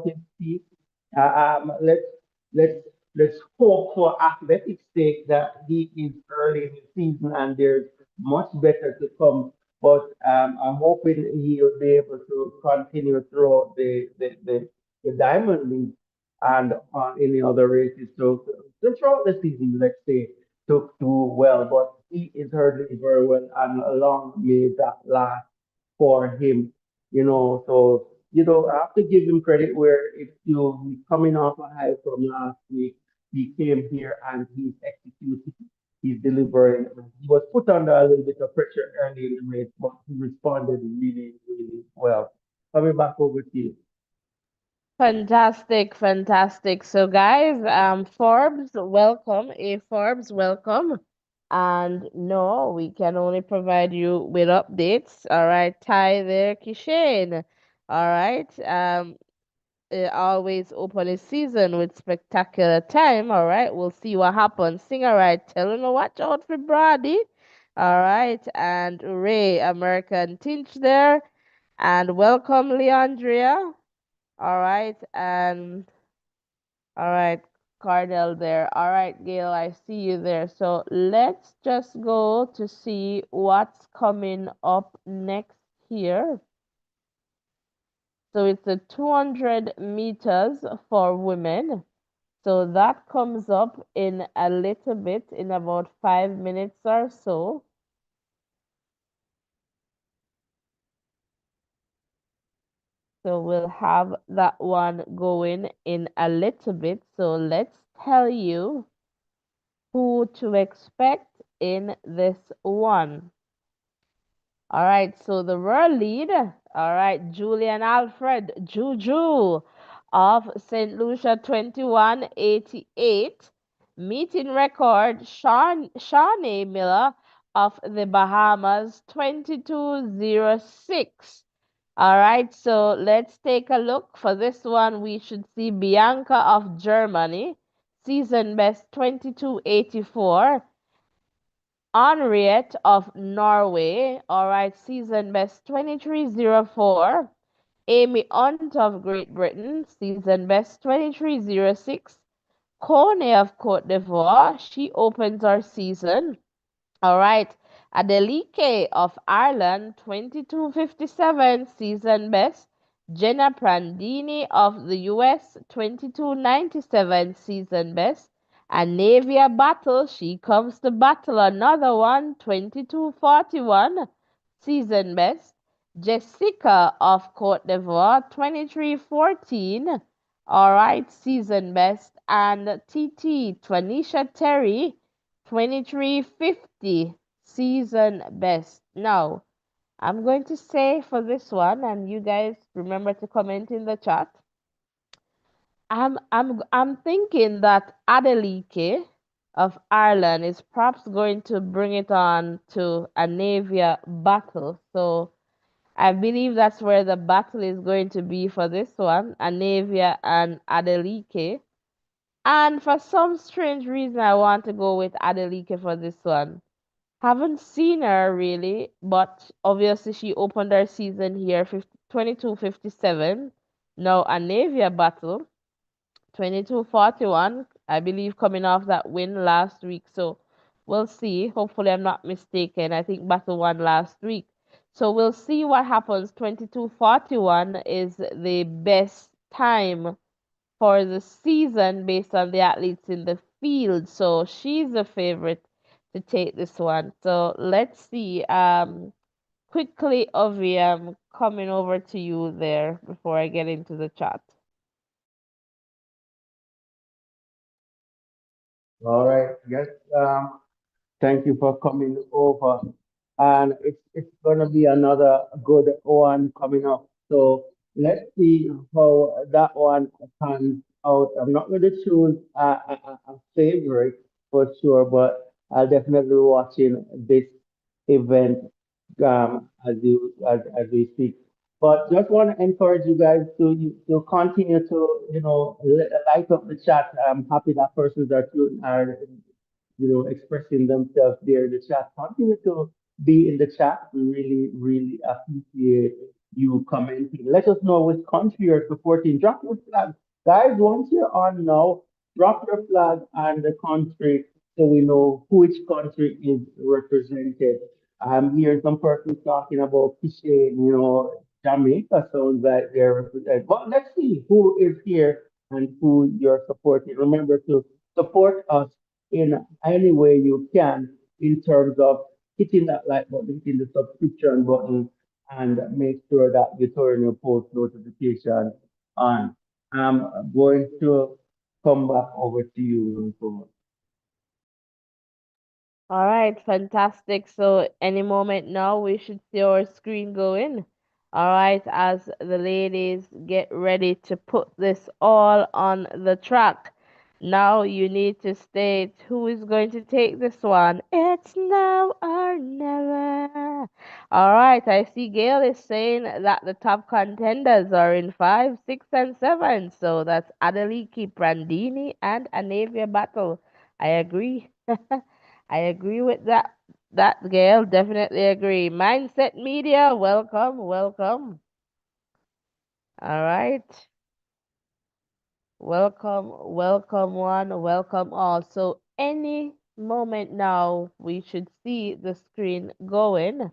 his speed. Let's hope for athletic sake that he is early in the season and there's much better to come. But I'm hoping he'll be able to continue throughout the Diamond League and on any other races. So throughout the season, let's say, to do well. But he is hurdling very well, and long may that last for him. So I have to give him credit where if you coming off a high from last week, he came here and he's executing, he's delivering. He was put under a little bit of pressure early in the race, but he responded really, really well. Coming back over to you. Fantastic, fantastic. So, guys, Forbes, welcome. Forbes, welcome. And no, we can only provide you with updates. All right, Ty there, Kishane. All right. Always open his season with spectacular time. All right, we'll see what happens. Sing, all right, tell him to watch out for Brady. All right, and Ray, American Tinch there. And welcome, Leandria. All right, and all right, Cardell there. All right, Gail, I see you there. So let's just go to see what's coming up next here. So it's a 200 meters for women. So that comes up in a little bit, in about 5 minutes or so. So we'll have that one going in a little bit. So let's tell you who to expect in this one. All right, so the world lead, all right, Julian Alfred, Juju of St. Lucia 2188. Meeting record, Shawnee Miller of the Bahamas 2206. All right, so let's take a look. For this one, we should see Bianca of Germany, season best 2284. Henriette of Norway, all right, season best 2304. Amy Hunt of Great Britain, season best 2306. Kone of Cote d'Ivoire, she opens our season. All right. Adelike of Ireland, 2257, season best. Jenna Prandini of the US, 2297, season best. And Navia Battle, she comes to battle another one, 2241, season best. Jessica of Cote d'Ivoire, 2314, all right, season best. And TT, Twanisha Terry, 2350 season best. Now, I'm going to say for this one, and you guys remember to comment in the chat. I'm thinking that Adelike of Ireland is perhaps going to bring it on to a Navia battle. So I believe that's where the battle is going to be for this one, Anavia and Adelike. And for some strange reason, I want to go with Adelike for this one. Haven't seen her really, but obviously she opened her season here 2257. Now a Navia battle 2241, I believe, coming off that win last week. So we'll see. Hopefully, I'm not mistaken. I think battle won last week. So we'll see what happens. 2241 is the best time for the season based on the athletes in the field. So she's a favorite to take this one. So let's see. Quickly, Ovi, I'm coming over to you there before I get into the chat. All right. Yes. Thank you for coming over. And it's gonna be another good one coming up. So let's see how that one pans out. I'm not gonna choose a favorite for sure, but I'll definitely be watching this event as we speak. But just want to encourage you guys to continue to light up the chat. I'm happy that persons are expressing themselves there in the chat. Continue to be in the chat. We really, really appreciate you commenting. Let us know which country you're supporting. Drop your flag. Guys, once you're on now, drop your flag and the country so we know which country is represented. I'm hearing some persons talking about fishing, Jamaica sounds like they're represented. But let's see who is here and who you're supporting. Remember to support us in any way you can in terms of hitting that like button, hitting the subscription button, and make sure that you turn your post notification on. I'm going to come back over to you, Nicole. All right, fantastic. So any moment now, we should see our screen going. All right, as the ladies get ready to put this all on the track. Now you need to state who is going to take this one. It's now or never. All right, I see Gail is saying that the top contenders are in 5, 6, and 7. So that's Adeliki Prandini and Anavia Battle. I agree. I agree with that. That Gail, definitely agree. Mindset Media, welcome, welcome. All right. Welcome, welcome one, welcome all. So any moment now we should see the screen going.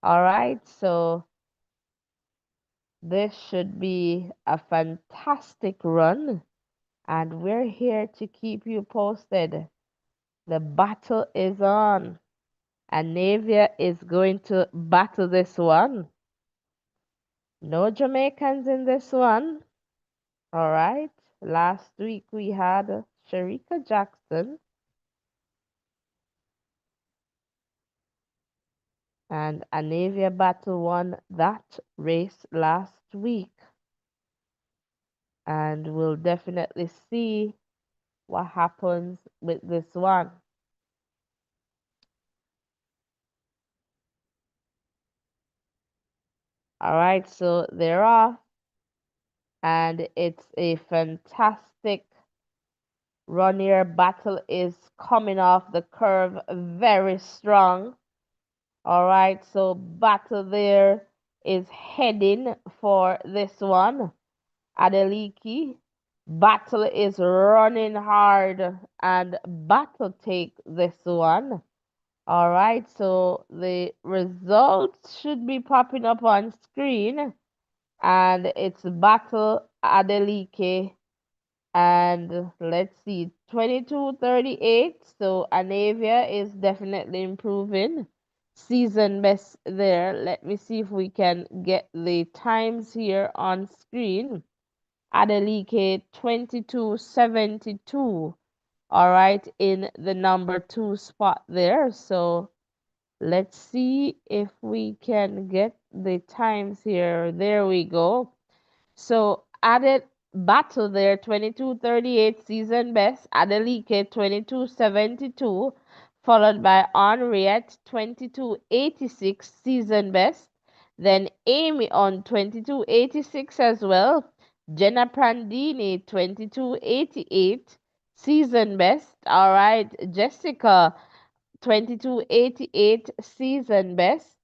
All right. So this should be a fantastic run and we're here to keep you posted. The battle is on. And Navia is going to battle this one. No Jamaicans in this one. All right. Last week we had Sharika Jackson and Anavia Battle won that race last week. And we'll definitely see what happens with this one. All right. So they're off. And it's a fantastic run here. Battle is coming off the curve very strong. All right, so Battle there is heading for this one. Adeliki. Battle is running hard and Battle take this one. All right, so the results should be popping up on screen and it's Battle Adelike and let's see 22:38. So Anavia is definitely improving. Season best there. Let me see if we can get the times here on screen. Adelike 22:72. All right, in the number 2 spot there. So let's see if we can get the times here. There we go. So added Battle there 22:38 season best, Adelike 22:72, followed by Henriette 22:86 season best, then Amy on 22:86 as well, Jenna Prandini 22:88 season best. All right, Jessica 22:88 season best.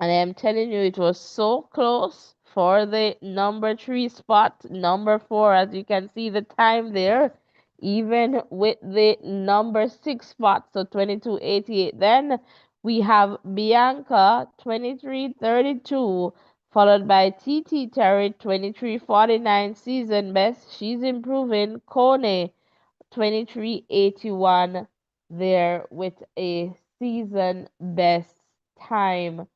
And I am telling you, it was so close for the number 3 spot. Number 4, as you can see the time there, even with the number 6 spot, so 22:88. Then we have Bianca 23:32, followed by TT Terry 23:49 season best. She's improving. Kone 23:81 there with a season best time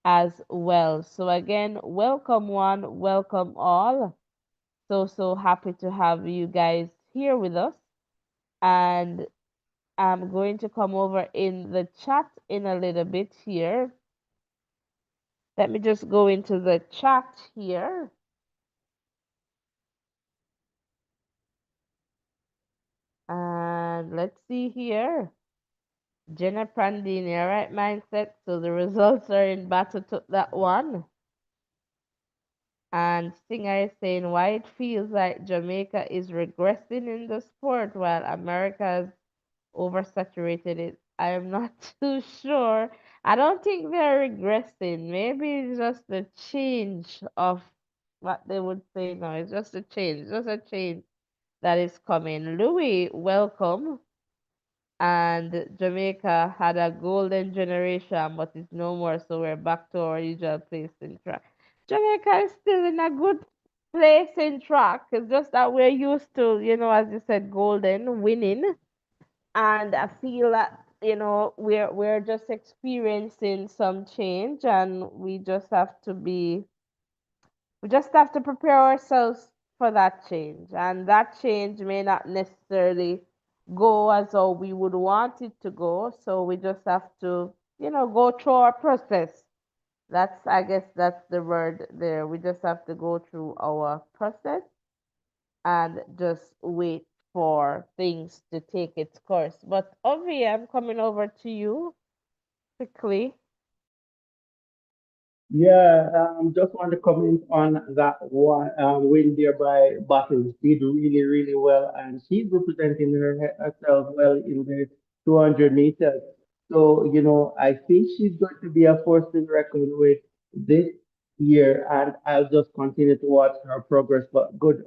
as well. So again, welcome one, welcome all. So happy to have you guys here with us. And I'm going to come over in the chat in a little bit here. Let me just go into the chat here. And let's see here. Jenna Prandini, all right, mindset. So the results are in battle took that one. And Singer is saying why it feels like Jamaica is regressing in the sport while America's oversaturated it. I am not too sure. I don't think they're regressing. Maybe it's just a change of what they would say now. It's just a change that is coming. Louis, welcome. And Jamaica had a golden generation, but it's no more, so we're back to our usual place in track. Jamaica is still in a good place in track. It's just that we're used to, as you said, golden winning. And I feel that we're just experiencing some change, and we just have to prepare ourselves for that change. And that change may not necessarily go as how we would want it to go. So we just have to, go through our process. I guess that's the word there. We just have to go through our process and just wait for things to take its course. But Ovi, I'm coming over to you quickly. Yeah, just want to comment on that one. Win there by Battles did really, really well, and she's representing herself well in the 200 meters. So, I think she's going to be a force to be reckoned with this year, and I'll just continue to watch her progress. But good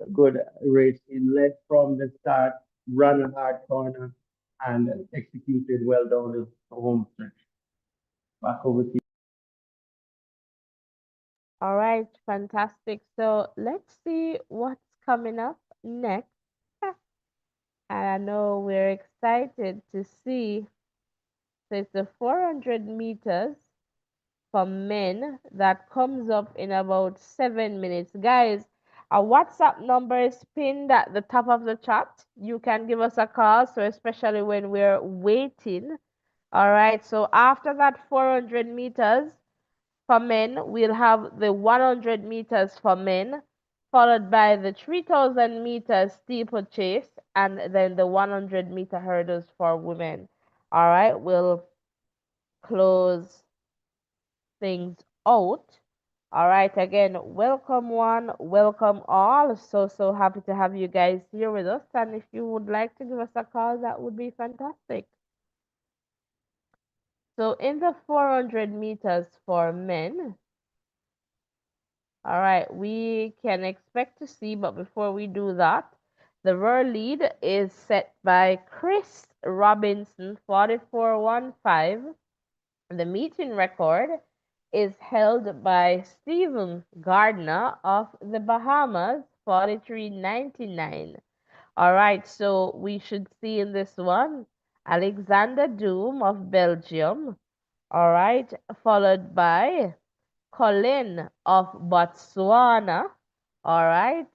race in led from the start, run a hard corner, and executed well down the home stretch. Back over to All right, fantastic. So let's see what's coming up next. And I know we're excited to see. So it's the 400 meters for men that comes up in about 7 minutes. Guys, our WhatsApp number is pinned at the top of the chat. You can give us a call, so especially when we're waiting. All right, so after that 400 meters for men, we'll have the 100 meters for men, followed by the 3000 meters steeplechase, and then the 100-meter hurdles for women. All right, we'll close things out. All right, again, welcome one, welcome all. So happy to have you guys here with us. And if you would like to give us a call, that would be fantastic. So in the 400 meters for men, all right, we can expect to see, but before we do that, the world lead is set by Chris Robinson, 44.15. The meeting record is held by Stephen Gardner of the Bahamas, 43.99. All right, so we should see in this one Alexander Doom of Belgium. All right, followed by Colin of Botswana. All right.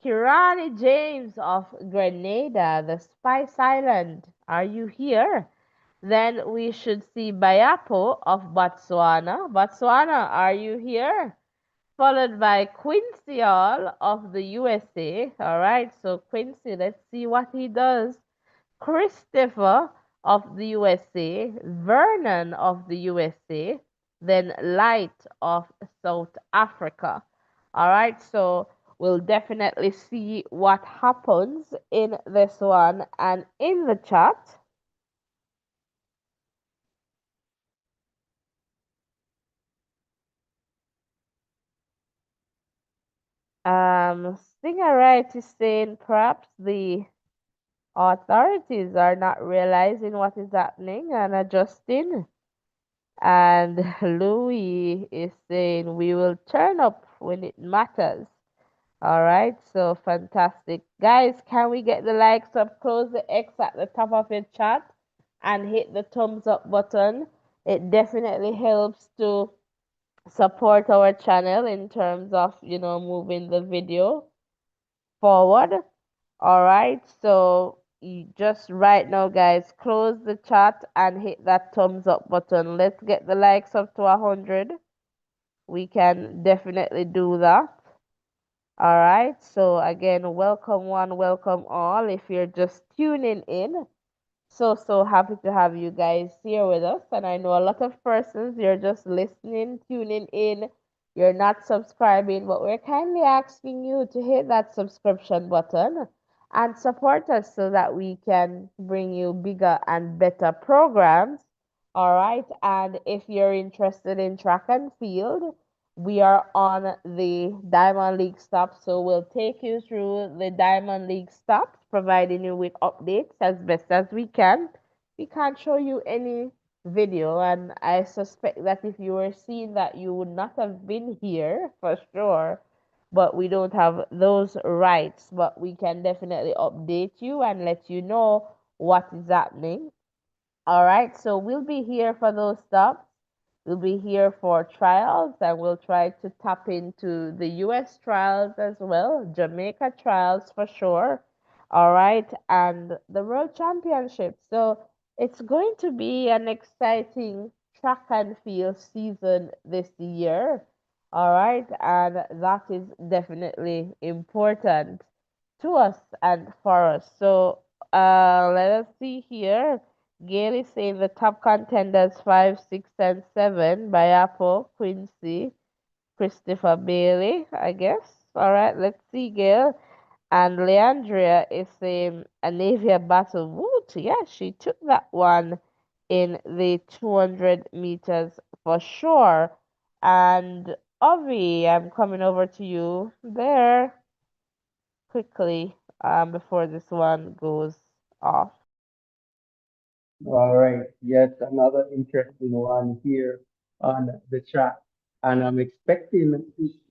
Kirani James of Grenada, the Spice Island. Are you here? Then we should see Bayapo of Botswana. Botswana, are you here? Followed by Quincy All of the USA. All right, so Quincy, let's see what he does. Christopher of the USA, Vernon of the USA, then Light of South Africa. All right, so we'll definitely see what happens in this one and in the chat. Singer Right is saying perhaps the authorities are not realizing what is happening and adjusting. And Louis is saying we will turn up when it matters. All right, so fantastic. Guys, can we get the likes up? Close the X at the top of your chat and hit the thumbs up button. It definitely helps to support our channel in terms of, moving the video forward. All right, so you just right now, guys, close the chat and hit that thumbs up button. Let's get the likes up to 100. We can definitely do that. All right, so again, welcome one, welcome all. If you're just tuning in, so happy to have you guys here with us. And I know a lot of persons, you're just listening, tuning in, you're not subscribing, but we're kindly asking you to hit that subscription button and support us so that we can bring you bigger and better programs. All right, and if you're interested in track and field, we are on the Diamond League stops, so we'll take you through the Diamond League stops, providing you with updates as best as we can. We can't show you any video, and I suspect that if you were seeing that, you would not have been here for sure. But we don't have those rights, but we can definitely update you and let you know what is happening. All right, so we'll be here for those stops. We'll be here for trials and we'll try to tap into the US trials as well, Jamaica trials for sure. All right, and the World Championship. So it's going to be an exciting track and field season this year. All right, and that is definitely important to us and for us. So let us see here. Gail is saying the top contenders 5, 6, and 7 by Apple, Quincy, Christopher Bailey, I guess. All right, let's see, Gail. And Leandria is saying a Navia battle. Woot, yeah, she took that one in the 200 meters for sure. And Ovi, I'm coming over to you there quickly before this one goes off. All right, yes, another interesting one here on the chat, and I'm expecting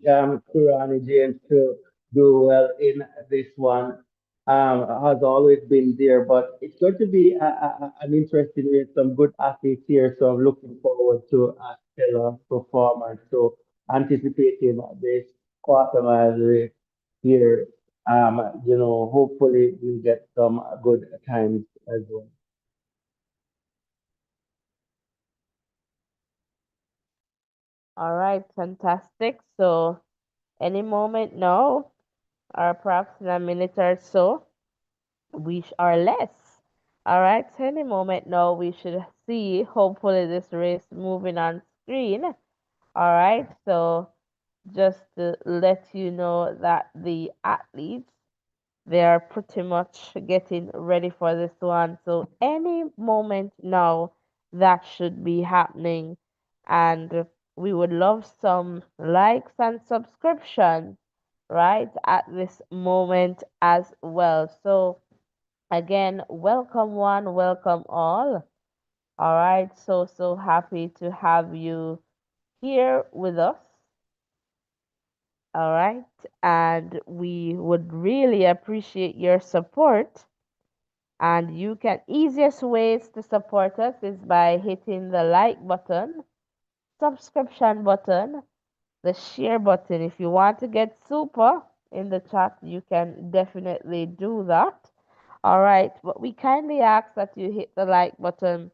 Kurani James to do well in this one. Has always been there, but it's going to be an interesting race. Some good athletes here, so I'm looking forward to a stellar performance. So anticipating this quarter mile race here. Hopefully we'll get some good times as well. All right, fantastic. So, any moment now, or perhaps in a minute or so, or less. All right, so any moment now, we should see hopefully this race moving on screen. All right, so just to let you know that the athletes they are pretty much getting ready for this one. So any moment now that should be happening. And we would love some likes and subscriptions right at this moment as well. So again, welcome one, welcome all. All right, so happy to have you here with us. All right, and we would really appreciate your support. And you can easiest ways to support us is by hitting the like button, subscription button, the share button. If you want to get super in the chat, you can definitely do that. All right, but we kindly ask that you hit the like button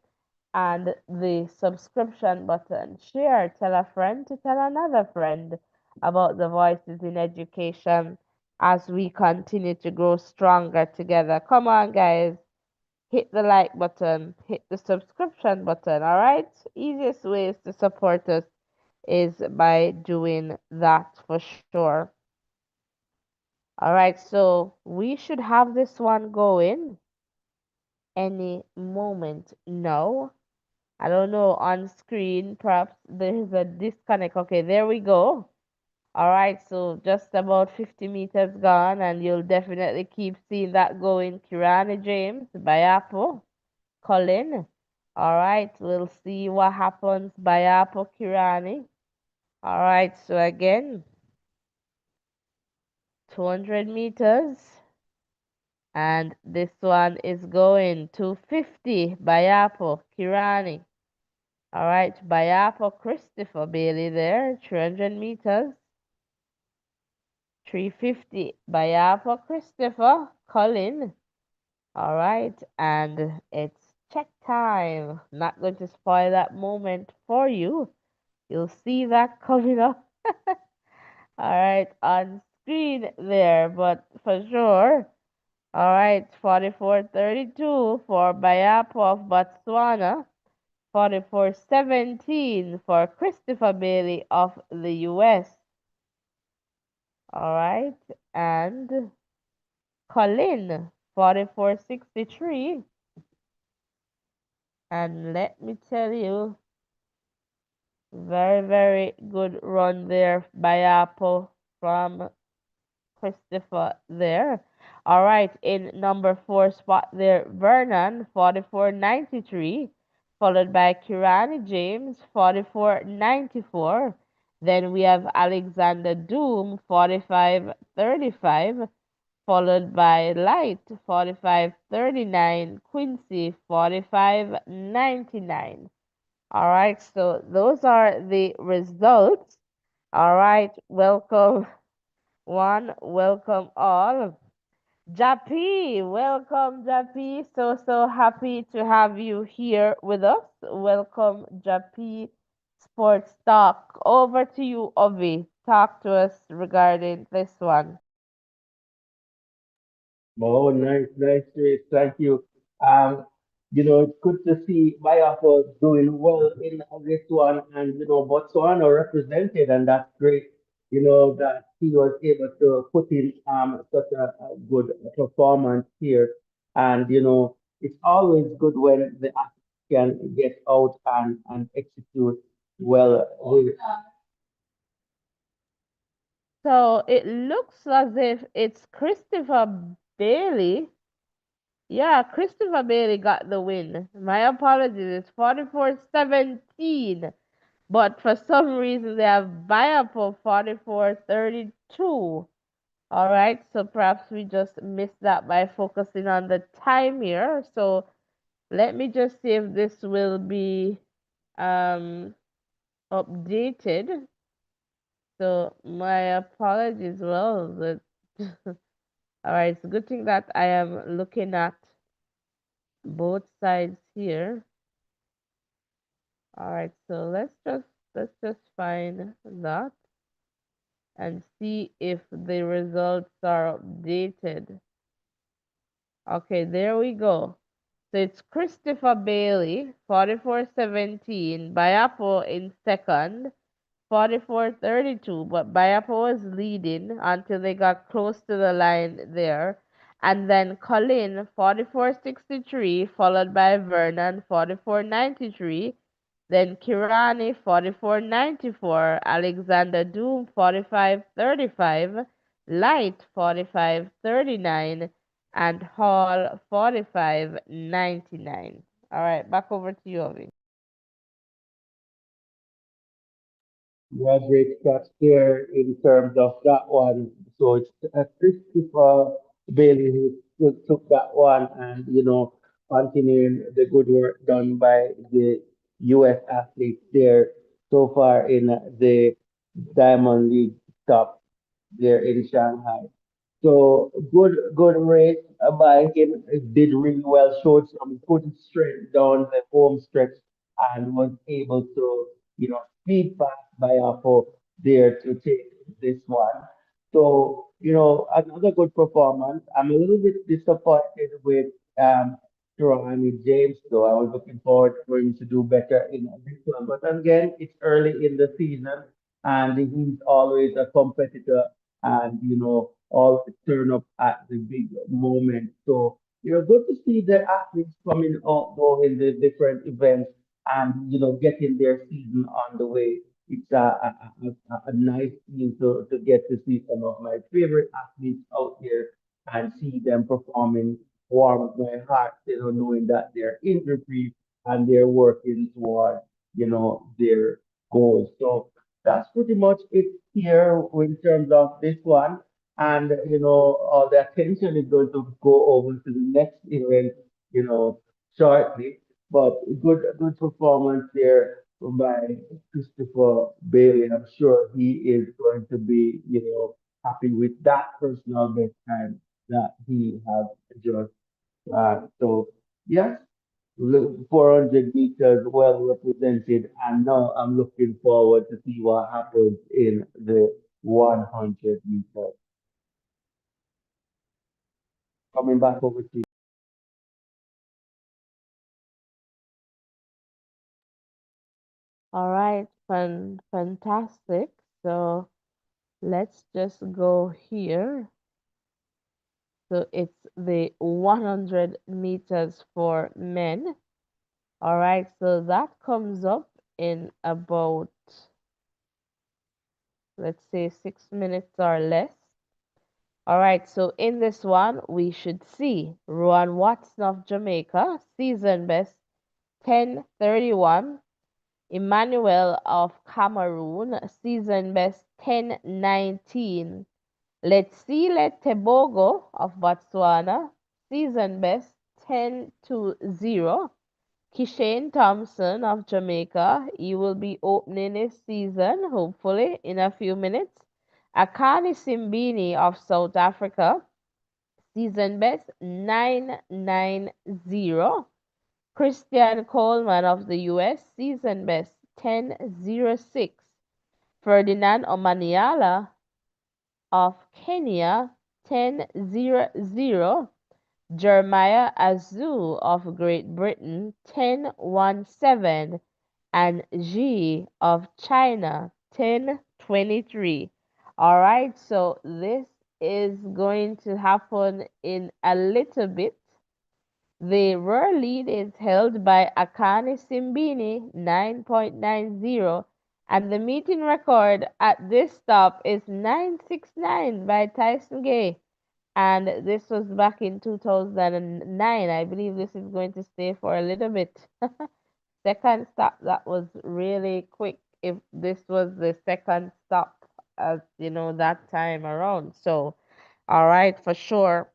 and the subscription button. Share, tell a friend to tell another friend about the voices in education as we continue to grow stronger together. Come on, guys, hit the like button, hit the subscription button. All right, easiest ways to support us is by doing that for sure. All right, so we should have this one going any moment now. I don't know, on screen, perhaps there's a disconnect. Okay, there we go. All right, so just about 50 meters gone, and you'll definitely keep seeing that going. Kirani James by Apple, Colin. All right, we'll see what happens by Apple Kirani. All right, so again, 200 meters, and this one is going 250 by Apple Kirani. All right, Baya for Christopher Bailey there, 300 meters. 350 Baya for Christopher Colin. All right, and it's check time. Not going to spoil that moment for you. You'll see that coming up. All right, on screen there, but for sure. All right, 44:32 for Bayapo of Botswana. 44:17 for Christopher Bailey of the US. All right. And Colin, 44:63. And let me tell you, very, very good run there by Apple from Christopher there. All right, in number 4 spot there, Vernon, 44:93, followed by Kirani James, 44:94. Then we have Alexander Doom, 45:35, followed by Light 45.39, Quincy 45.99. All right, so those are the results. All right, welcome one, welcome all. Jappy, welcome Jappy. So happy to have you here with us. Welcome Jappy Sports Talk. Over to you, Ovi. Talk to us regarding this one. Oh, nice, nice, Chris. Thank you. Um, it's good to see Mayako doing well in this one, and Botswana represented, and that's great. That he was able to put in such a good performance here, and it's always good when the athlete can get out and execute well. So it looks as if it's Christopher Bailey. Yeah, Christopher Bailey got the win. My apologies. It's 44-17. But for some reason, they have Viapo 44-32. All right, so perhaps we just missed that by focusing on the time here. So let me just see if this will be um, updated. So my apologies. Well, all right, it's a good thing that I am looking at both sides here. All right, so let's just find that and see if the results are updated. Okay, there we go. So it's Christopher Bailey, 44-17, Bayapo in second, 44-32, but Bayapo was leading until they got close to the line there. And then Colin, 44-63, followed by Vernon, 44-93. Then Kirani 44.94, Alexander Doom 45.35, Light 45.39, and Hall 45.99. All right, back over to you, Ovi. Yeah, great catch there in terms of that one. So it's Christopher Bailey who took that one and, continuing the good work done by the U.S. athletes there so far in the Diamond League Cup there in Shanghai. So good race by him. It did really well, showed some good strength down the home stretch and was able to, speed past by Apple there to take this one. So, another good performance. I'm a little bit disappointed with um Ronnie James though. I was looking forward for him to do better in this one. But again, it's early in the season and he's always a competitor and always turn up at the big moment. So good to see the athletes coming out though in the different events and getting their season on the way. It's a nice thing to get to see some of my favorite athletes out there and see them performing warms my heart, knowing that they're injury free and they're working toward, their goals. So that's pretty much it here in terms of this one. And all the attention is going to go over to the next event, shortly. But good performance there by Christopher Bailey. I'm sure he is going to be, happy with that personal best time that he has just so yes, 400 meters well represented, and now I'm looking forward to see what happens in the 100 meters. Coming back over to you. All right, fantastic. So let's just go here. So it's the 100 meters for men. All right, so that comes up in about, let's say, 6 minutes or less. All right, so in this one, we should see Rowan Watson of Jamaica, season best 10:31. Emmanuel of Cameroon, season best 10:19. Letsile Tebogo of Botswana, season best 10 to 0. Kishane Thompson of Jamaica, he will be opening his season, hopefully, in a few minutes. Akani Simbini of South Africa, season best 990. Christian Coleman of the US, season best 1006. Ferdinand Omaniala of Kenya, 1000. Jeremiah Azu of Great Britain, 1017. And Xi of China, 1023. All right, so this is going to happen in a little bit. The rear lead is held by Akane Simbini, 9.90, and the meeting record at this stop is 969 by Tyson Gay. And this was back in 2009. I believe this is going to stay for a little bit. Second stop, that was really quick if this was the second stop as that time around. So, all right, for sure.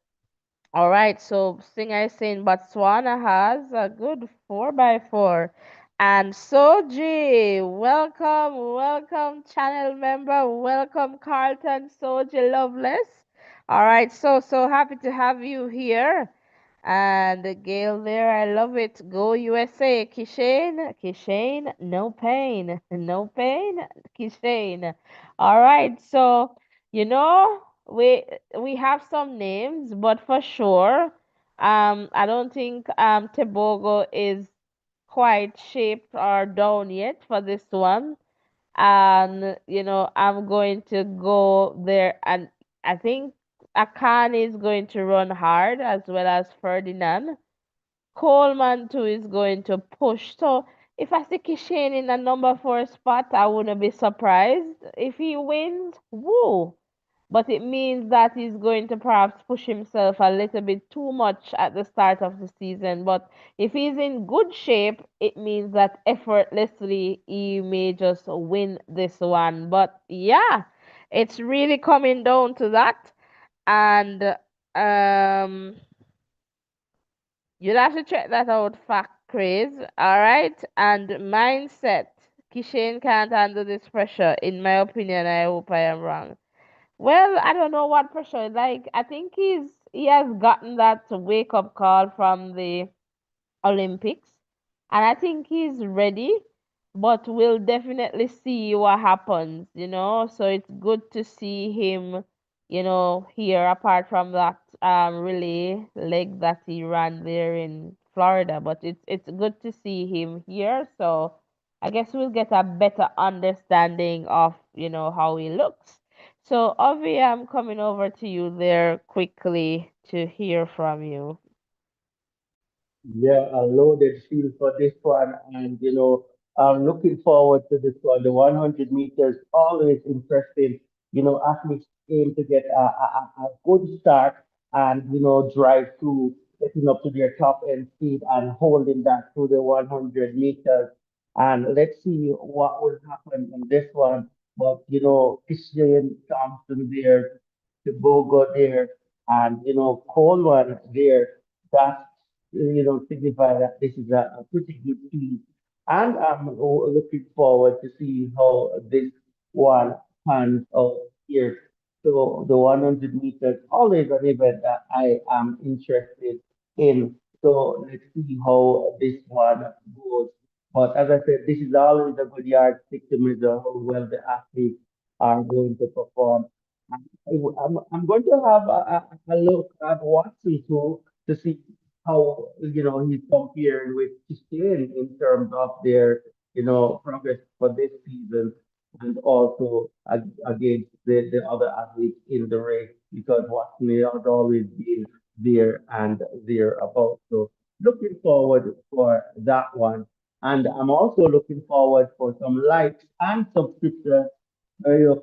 All right, so Singer is saying Botswana has a good 4x4. And Soji, welcome, channel member, welcome, Carlton, Soji Loveless. All right, so happy to have you here. And Gail there, I love it. Go USA, Kishane, no pain, no pain, Kishane. All right, so you know we have some names, but for sure, I don't think Tebogo is quite shaped or down yet for this one. And I'm going to go there, and I think Akane is going to run hard as well as Ferdinand. Coleman too is going to push. So if I see Kishan in a number 4 spot, I wouldn't be surprised if he wins. Woo! But it means that he's going to perhaps push himself a little bit too much at the start of the season. But if he's in good shape, it means that effortlessly he may just win this one. But yeah, it's really coming down to that. And um you'll have to check that out, fact craze. All right. And mindset. Kishan can't handle this pressure. In my opinion, I hope I am wrong. Well, I don't know what pressure. Like, I think he has gotten that wake up call from the Olympics, and I think he's ready. But we'll definitely see what happens. So it's good to see him, here. Apart from that relay leg that he ran there in Florida, but it's good to see him here. So I guess we'll get a better understanding of how he looks. So, Avi, I'm coming over to you there quickly to hear from you. Yeah, a loaded field for this one, and I'm looking forward to this one. The 100 meters always interesting. Athletes aim to get a good start and drive through, getting up to their top end speed and holding that through the 100 meters. And let's see what will happen in this one. But Christian Thompson there, the Bogo there, and Coleman there. That signify that this is a pretty good team. And I'm looking forward to see how this one pans out here. So the 100 meters, always an event that I am interested in. So let's see how this one goes. But as I said, this is always a good yardstick to measure how well the athletes are going to perform. I'm going to have a look at Watson too to see how he's comparing with Christian in terms of their progress for this season and also against the other athletes in the race because Watson has always been there and thereabout. So looking forward for that one. And I'm also looking forward for some likes and subscriptions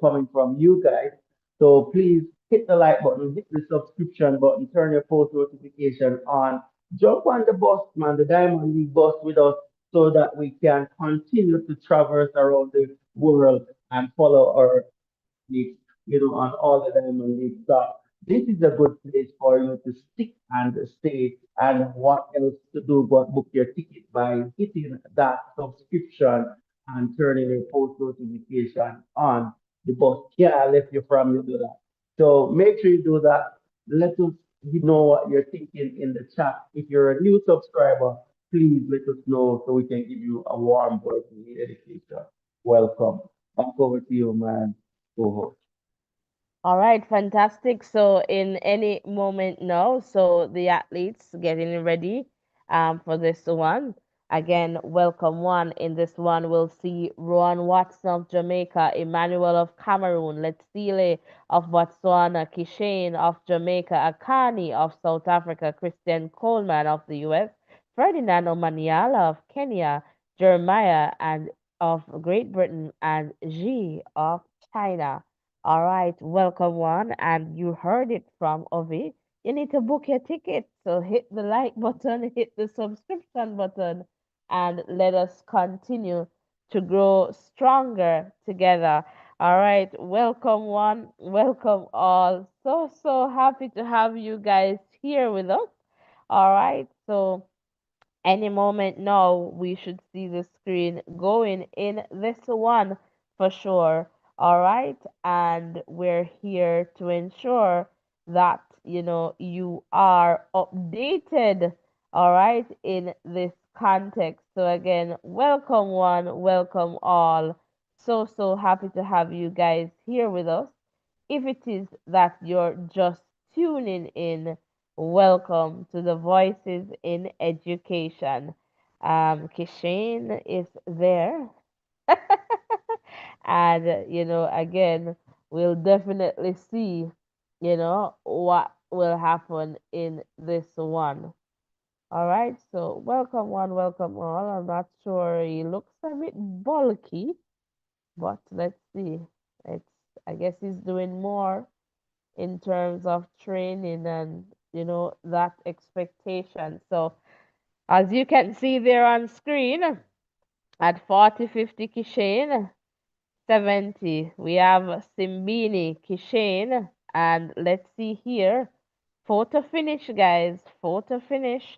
coming from you guys. So please hit the like button, hit the subscription button, turn your post notification on. Jump on the bus, man, the Diamond League bus with us so that we can continue to traverse around the world and follow our leagues. on all the Diamond League stuff. This is a good place for you to stick and stay. And what else to do but book your ticket by hitting that subscription and turning your post notification on. The boss can't let you from you do that. So make sure you do that. Let us know what you're thinking in the chat. If you're a new subscriber, please let us know so we can give you a warm welcome education. Welcome. Back over to you, man. Co-host. All right, fantastic. So, in any moment now, so the athletes getting ready for this one. Again, welcome one. In this one, we'll see Rowan Watson of Jamaica, Emmanuel of Cameroon, Letsile of Botswana, Kishane of Jamaica, Akani of South Africa, Christian Coleman of the US, Ferdinand Omaniala of Kenya, Jeremiah and of Great Britain, and Ji of China. All right, welcome one. And you heard it from Ovi. You need to book your ticket. So hit the like button, hit the subscription button, and let us continue to grow stronger together. All right, welcome one, welcome all. So, so happy to have you guys here with us. All right, so any moment now we should see the screen going in this one for sure. All right, and we're here to ensure that you are updated, all right, in this context. So again, welcome one, welcome all. So so happy to have you guys here with us. If it is that you're just tuning in, welcome to the Voices in Education. Kishane is there. And, again, we'll definitely see, what will happen in this one. All right, so welcome one, welcome all. I'm not sure, he looks a bit bulky, but let's see. It's, I guess he's doing more in terms of training and that expectation. So as you can see there on screen, at 40, 50 Kishane, 70 we have Simbini Kishane, and let's see here, photo finish guys, photo finish.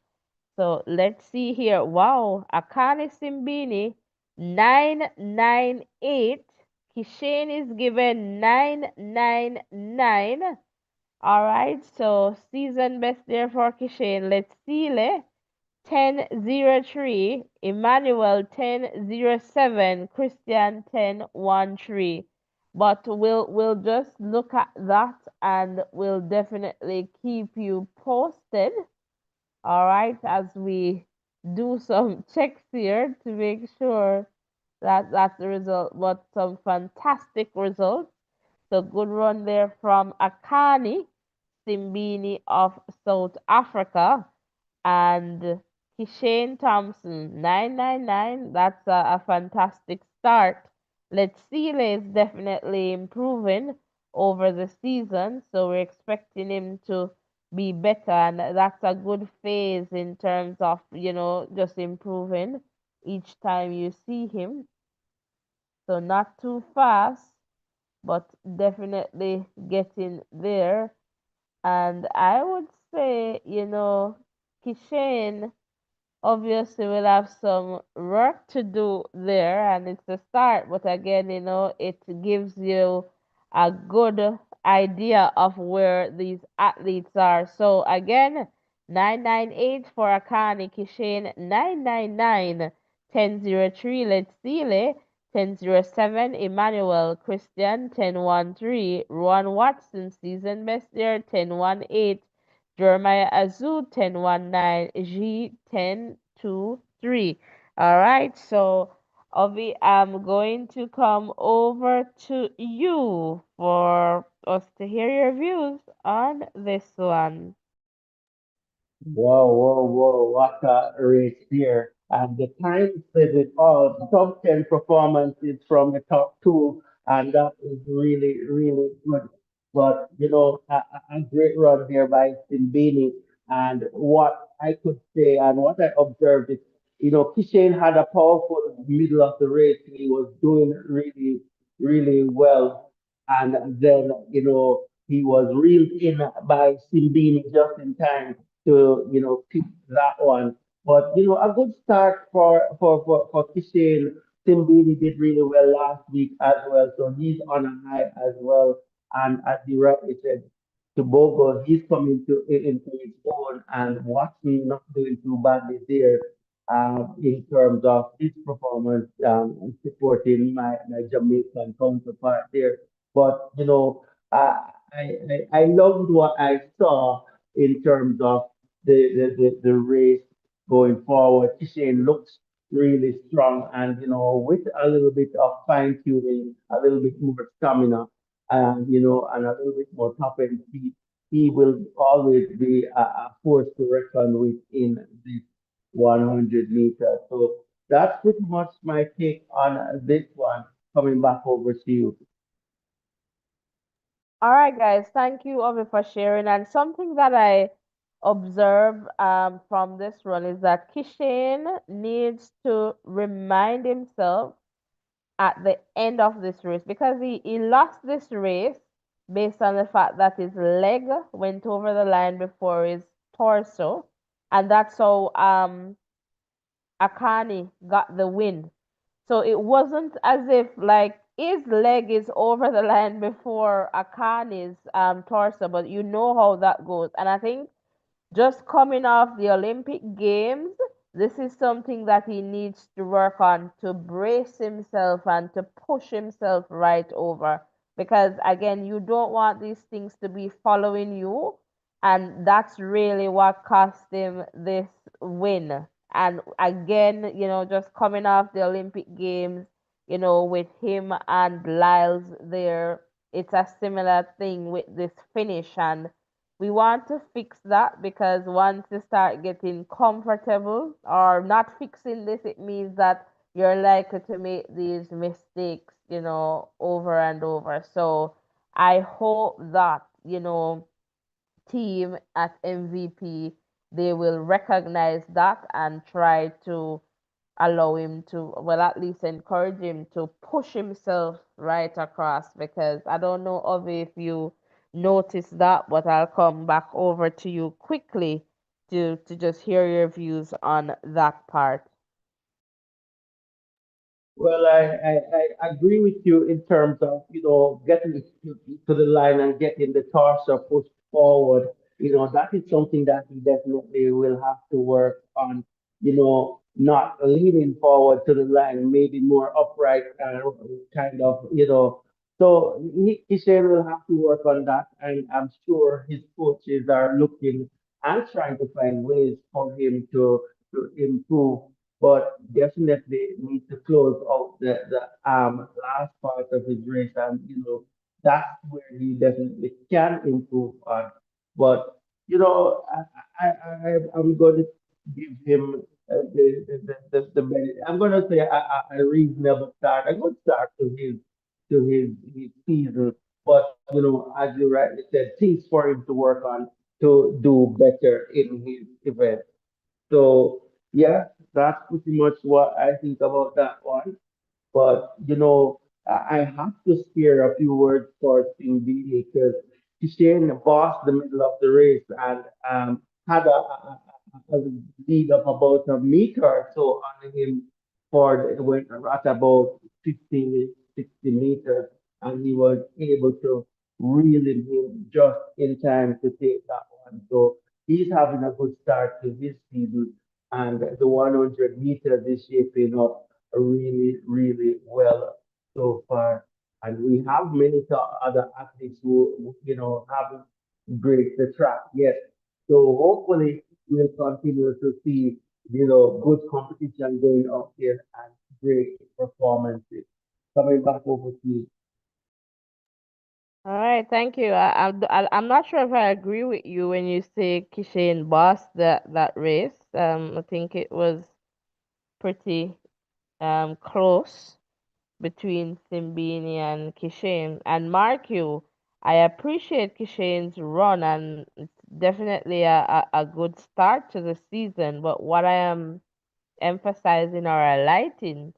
So let's see here. Wow, Akane Simbini 998. Kishane is given 999. All right, so season best there for Kishane. Let's see, 1003, Emmanuel 1007, Christian 1013. But we'll just look at that and we'll definitely keep you posted. All right, as we do some checks here to make sure that that's the result. But some fantastic results. So good run there from Akani Simbini of South Africa, and Kishane Thompson 999. That's a fantastic start. Let's see, is definitely improving over the season, so we're expecting him to be better, and that's a good phase in terms of just improving each time you see him. So not too fast, but definitely getting there. And I would say, Kishane obviously we'll have some work to do there, and it's a start, but again, it gives you a good idea of where these athletes are. So again, 998 for Akani Kishin, 999 1003 Letsile, 1007 Emmanuel Christian, 1013 Ron Watson, season best there, 1018 Jeremiah Azu 1019, G 1023. All right, so Ovi, I'm going to come over to you for us to hear your views on this one. Whoa, whoa, whoa, what a race here. And the time says it all. Top 10 performances from the top two, and that is really, really good. But, a great run here by Simbini. And what I could say and what I observed is, Kishane had a powerful middle of the race. He was doing really, really well. and then he was reeled in by Simbini just in time to pick that one. But a good start for Kishin. Simbini did really well last week as well, so he's on a high as well. And as you rightly said, Tobago, he's coming into his own, and Watson not doing too badly there in terms of his performance, supporting my Jamaican counterpart there. But I loved what I saw in terms of the race going forward. Shane looks really strong, and with a little bit of fine tuning, a little bit more stamina, and and a little bit more top end speed, he will always be a force to reckon with in this 100 meters. So that's pretty much my take on this one. Coming back over to you. All right, guys, thank you, Ovi, for sharing. And something that I observe from this run is that Kishan needs to remind himself at the end of this race because he lost this race based on the fact that his leg went over the line before his torso, and that's how Akani got the win. So it wasn't as if like his leg is over the line before Akani's torso, but you know how that goes. And I think just coming off the Olympic Games, this is something that he needs to work on to brace himself and to push himself right over. Because again, you don't want these things to be following you. And that's really what cost him this win. And again, just coming off the Olympic Games, with him and Lyles there, it's a similar thing with this finish. And we want to fix that because once you start getting comfortable or not fixing this, it means that you're likely to make these mistakes, over and over. So I hope that, team at MVP, they will recognize that and try to allow him to, well, at least encourage him to push himself right across because I don't know, Ovi, if you notice that, but I'll come back over to you quickly to just hear your views on that part. Well, I agree with you in terms of, getting to the line and getting the torso pushed forward. That is something that he definitely will have to work on, not leaning forward to the line, maybe more upright kind of, So Kishen will have to work on that. And I'm sure his coaches are looking and trying to find ways for him to improve, but definitely need to close out the last part of his race, and that's where he definitely can improve on. But I'm going to give him the benefit. I'm going to say a reasonable start, a good start to his season. But as you rightly said, things for him to work on to do better in his event. So yeah, that's pretty much what I think about that one. But I have to spare a few words for Cindy because Shane bossed the middle of the race and had a lead of about a meter or so on him for when at about 15, 60 meters, and he was able to reel him in just in time to take that one. So he's having a good start to his season, and the 100 meters is shaping up really, really well so far. And we have many other athletes who, haven't break the track yet. So hopefully we'll continue to see, good competition going up there and great performances. Coming back over to you. All right, thank you. I'm not sure if I agree with you when you say Kishan bossed that race. I think it was pretty close between Simbini and Kishan. And mark you, I appreciate Kishan's run and it's definitely a good start to the season. But what I am emphasizing or highlighting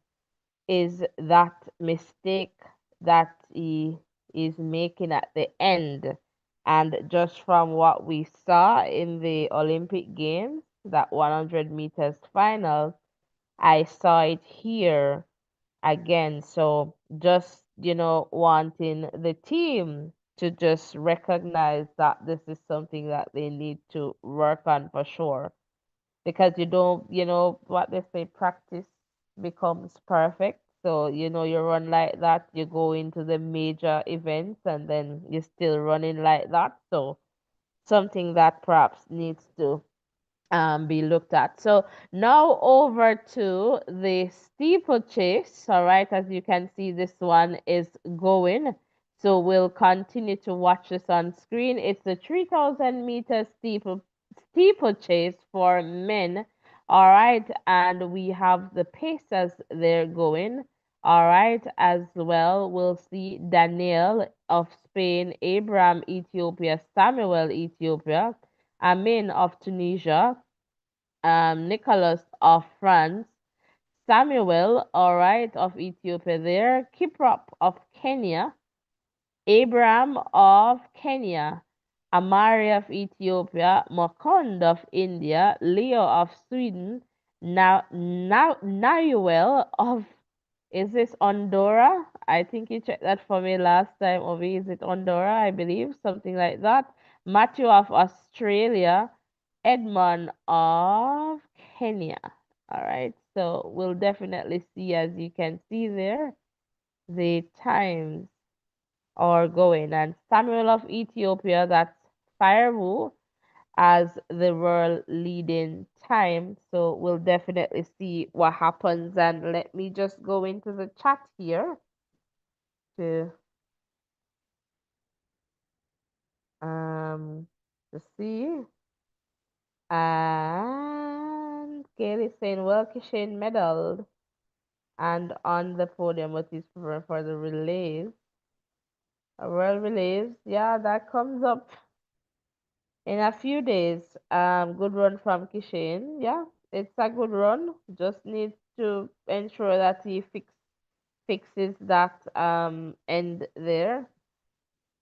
is that mistake that he is making at the end. And just from what we saw in the Olympic Games, that 100 meters final, I saw it here again. So just, wanting the team to just recognize that this is something that they need to work on for sure. Because you don't, what they say, practice becomes perfect. So, you run like that, you go into the major events and then you're still running like that. So something that perhaps needs to be looked at. So now over to the steeplechase. All right, as you can see, this one is going. So we'll continue to watch this on screen. It's the 3,000-meter steeplechase for men. All right, and we have the pacers there going. All right, as well, we'll see Daniel of Spain, Abraham, Ethiopia, Samuel, Ethiopia, Amin of Tunisia, Nicholas of France, Samuel, all right, of Ethiopia there, Kiprop of Kenya, Abraham of Kenya, Amari of Ethiopia, Makond of India, Leo of Sweden, Nayuel of, is this Honduras? I think you checked that for me last time, Ovi. Is it Honduras? I believe, something like that. Matthew of Australia, Edmond of Kenya. All right, so we'll definitely see, as you can see there, the times are going. And Samuel of Ethiopia, that's Firewood, as the world leading time. So we'll definitely see what happens. And let me just go into the chat here to um to see. And Gail saying, well, Kishin medaled and on the podium, what is for the relays. World relays, yeah, that comes up in a few days. Good run from Kishin. Yeah, it's a good run. Just needs to ensure that he fixes that end there.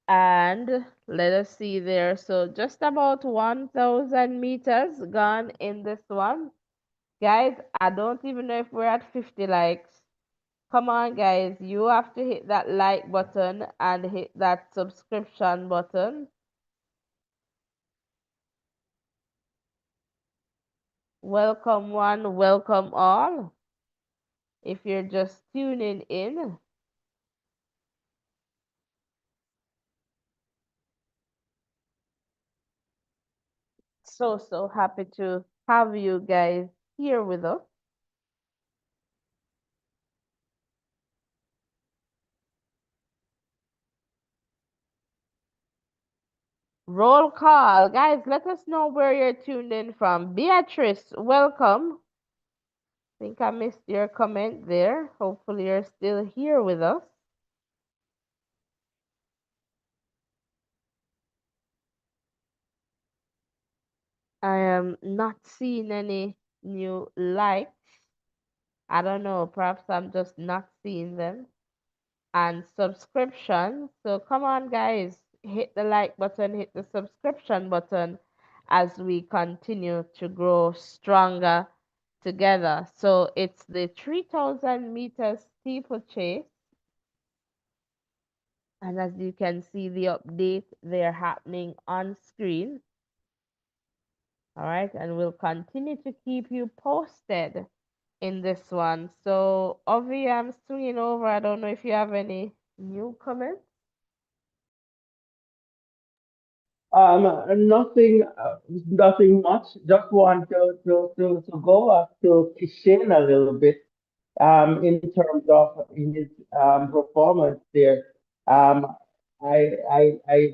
And let us see there. So just about 1,000 meters gone in this one. Guys, I don't even know if we're at 50 likes. Come on, guys. You have to hit that like button and hit that subscription button. Welcome one, welcome all. If you're just tuning in, so happy to have you guys here with us. Roll call. Guys, let us know where you're tuned in from. Beatrice, welcome. Think I missed your comment there. Hopefully you're still here with us. I am not seeing any new likes. I don't know, perhaps I'm just not seeing them. And subscription. So come on, guys, hit the like button, hit the subscription button as we continue to grow stronger together. So it's the 3,000 meters steeplechase. And as you can see, the update they're happening on screen. All right, and we'll continue to keep you posted in this one. So, Ovi, I'm swinging over. I don't know if you have any new comments. Nothing much. Just want to go up to Kishin a little bit. In terms of his performance there. Um, I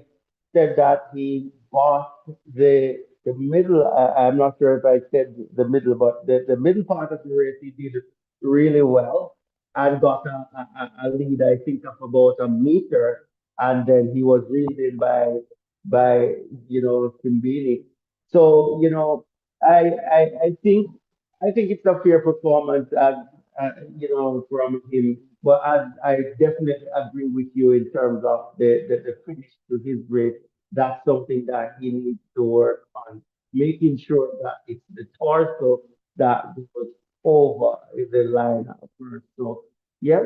said that he bought the middle. I'm not sure if I said the middle, but the middle part of the race he did really well and got a lead. I think of about a meter, and then he was reeled in by Simbili. So I think it's a fair performance. from him. But I definitely agree with you in terms of the finish to his race. That's something that he needs to work on, making sure that it's the torso that goes over the line at first. So, yes,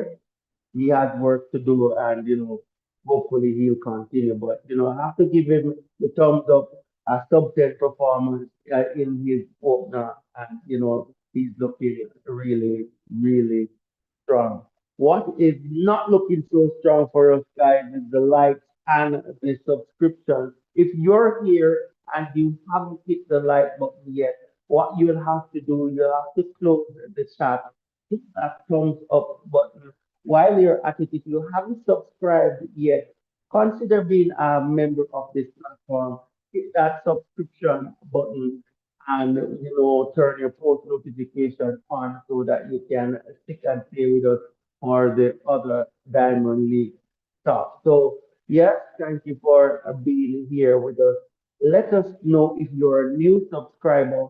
he has work to do, and hopefully he'll continue. But I have to give him the thumbs up. A sub 10 performance in his opener, and he's looking really, really strong. What is not looking so strong for us guys is the likes and the subscriptions. If you're here and you haven't hit the like button yet, what you'll have to do, you'll have to close the chat, hit that thumbs up button. While you're at it, if you haven't subscribed yet, consider being a member of this platform. Hit that subscription button and turn your post notification on so that you can stick and stay with us for the other Diamond League stuff. So yes, thank you for being here with us. Let us know if you're a new subscriber.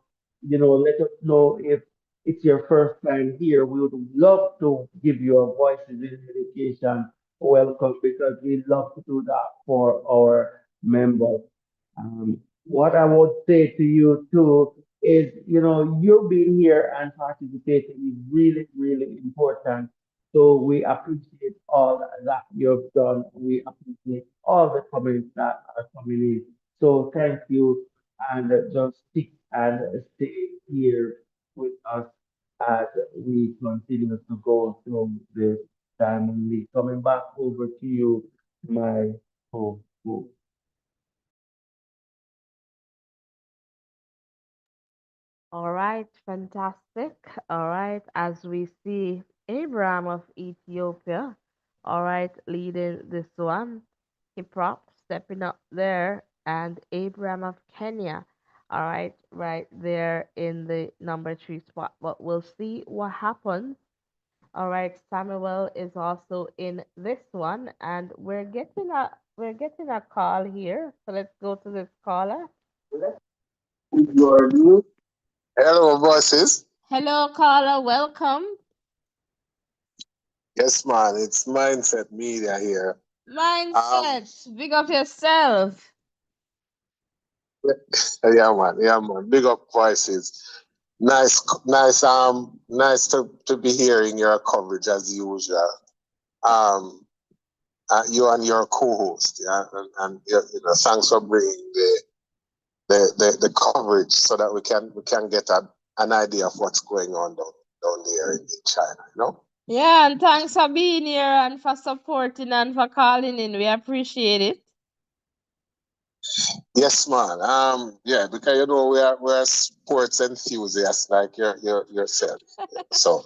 Let us know if it's your first time here. We would love to give you a voices in education welcome because we love to do that for our members. What I would say to you too is, you being here and participating is really, really important. So we appreciate all that you've done. We appreciate all the comments that are coming in. So thank you, and just stick and stay here with us as we continue to go through this Diamond League. Coming back over to you, my home. All right, fantastic. All right, as we see Abraham of Ethiopia, all right, leading this one, hip hop stepping up there, and Abraham of Kenya, all right there in the number 3 spot. But we'll see what happens. All right, Samuel is also in this one, and we're getting a call here. So let's go to this caller. Hello, bosses. Hello, caller. Welcome. Yes, man. It's Mindset Media here. Um, Mindset. Big up yourself. yeah, man. Yeah, man. Big up voices. Nice, nice to be hearing your coverage as usual. Um, you and your co-host, yeah, and thanks for bringing the coverage so that we can get an idea of what's going on down there in China. Yeah, and thanks for being here and for supporting and for calling in. We appreciate it. Yes, man. Yeah, because we're sports enthusiasts like yourself. So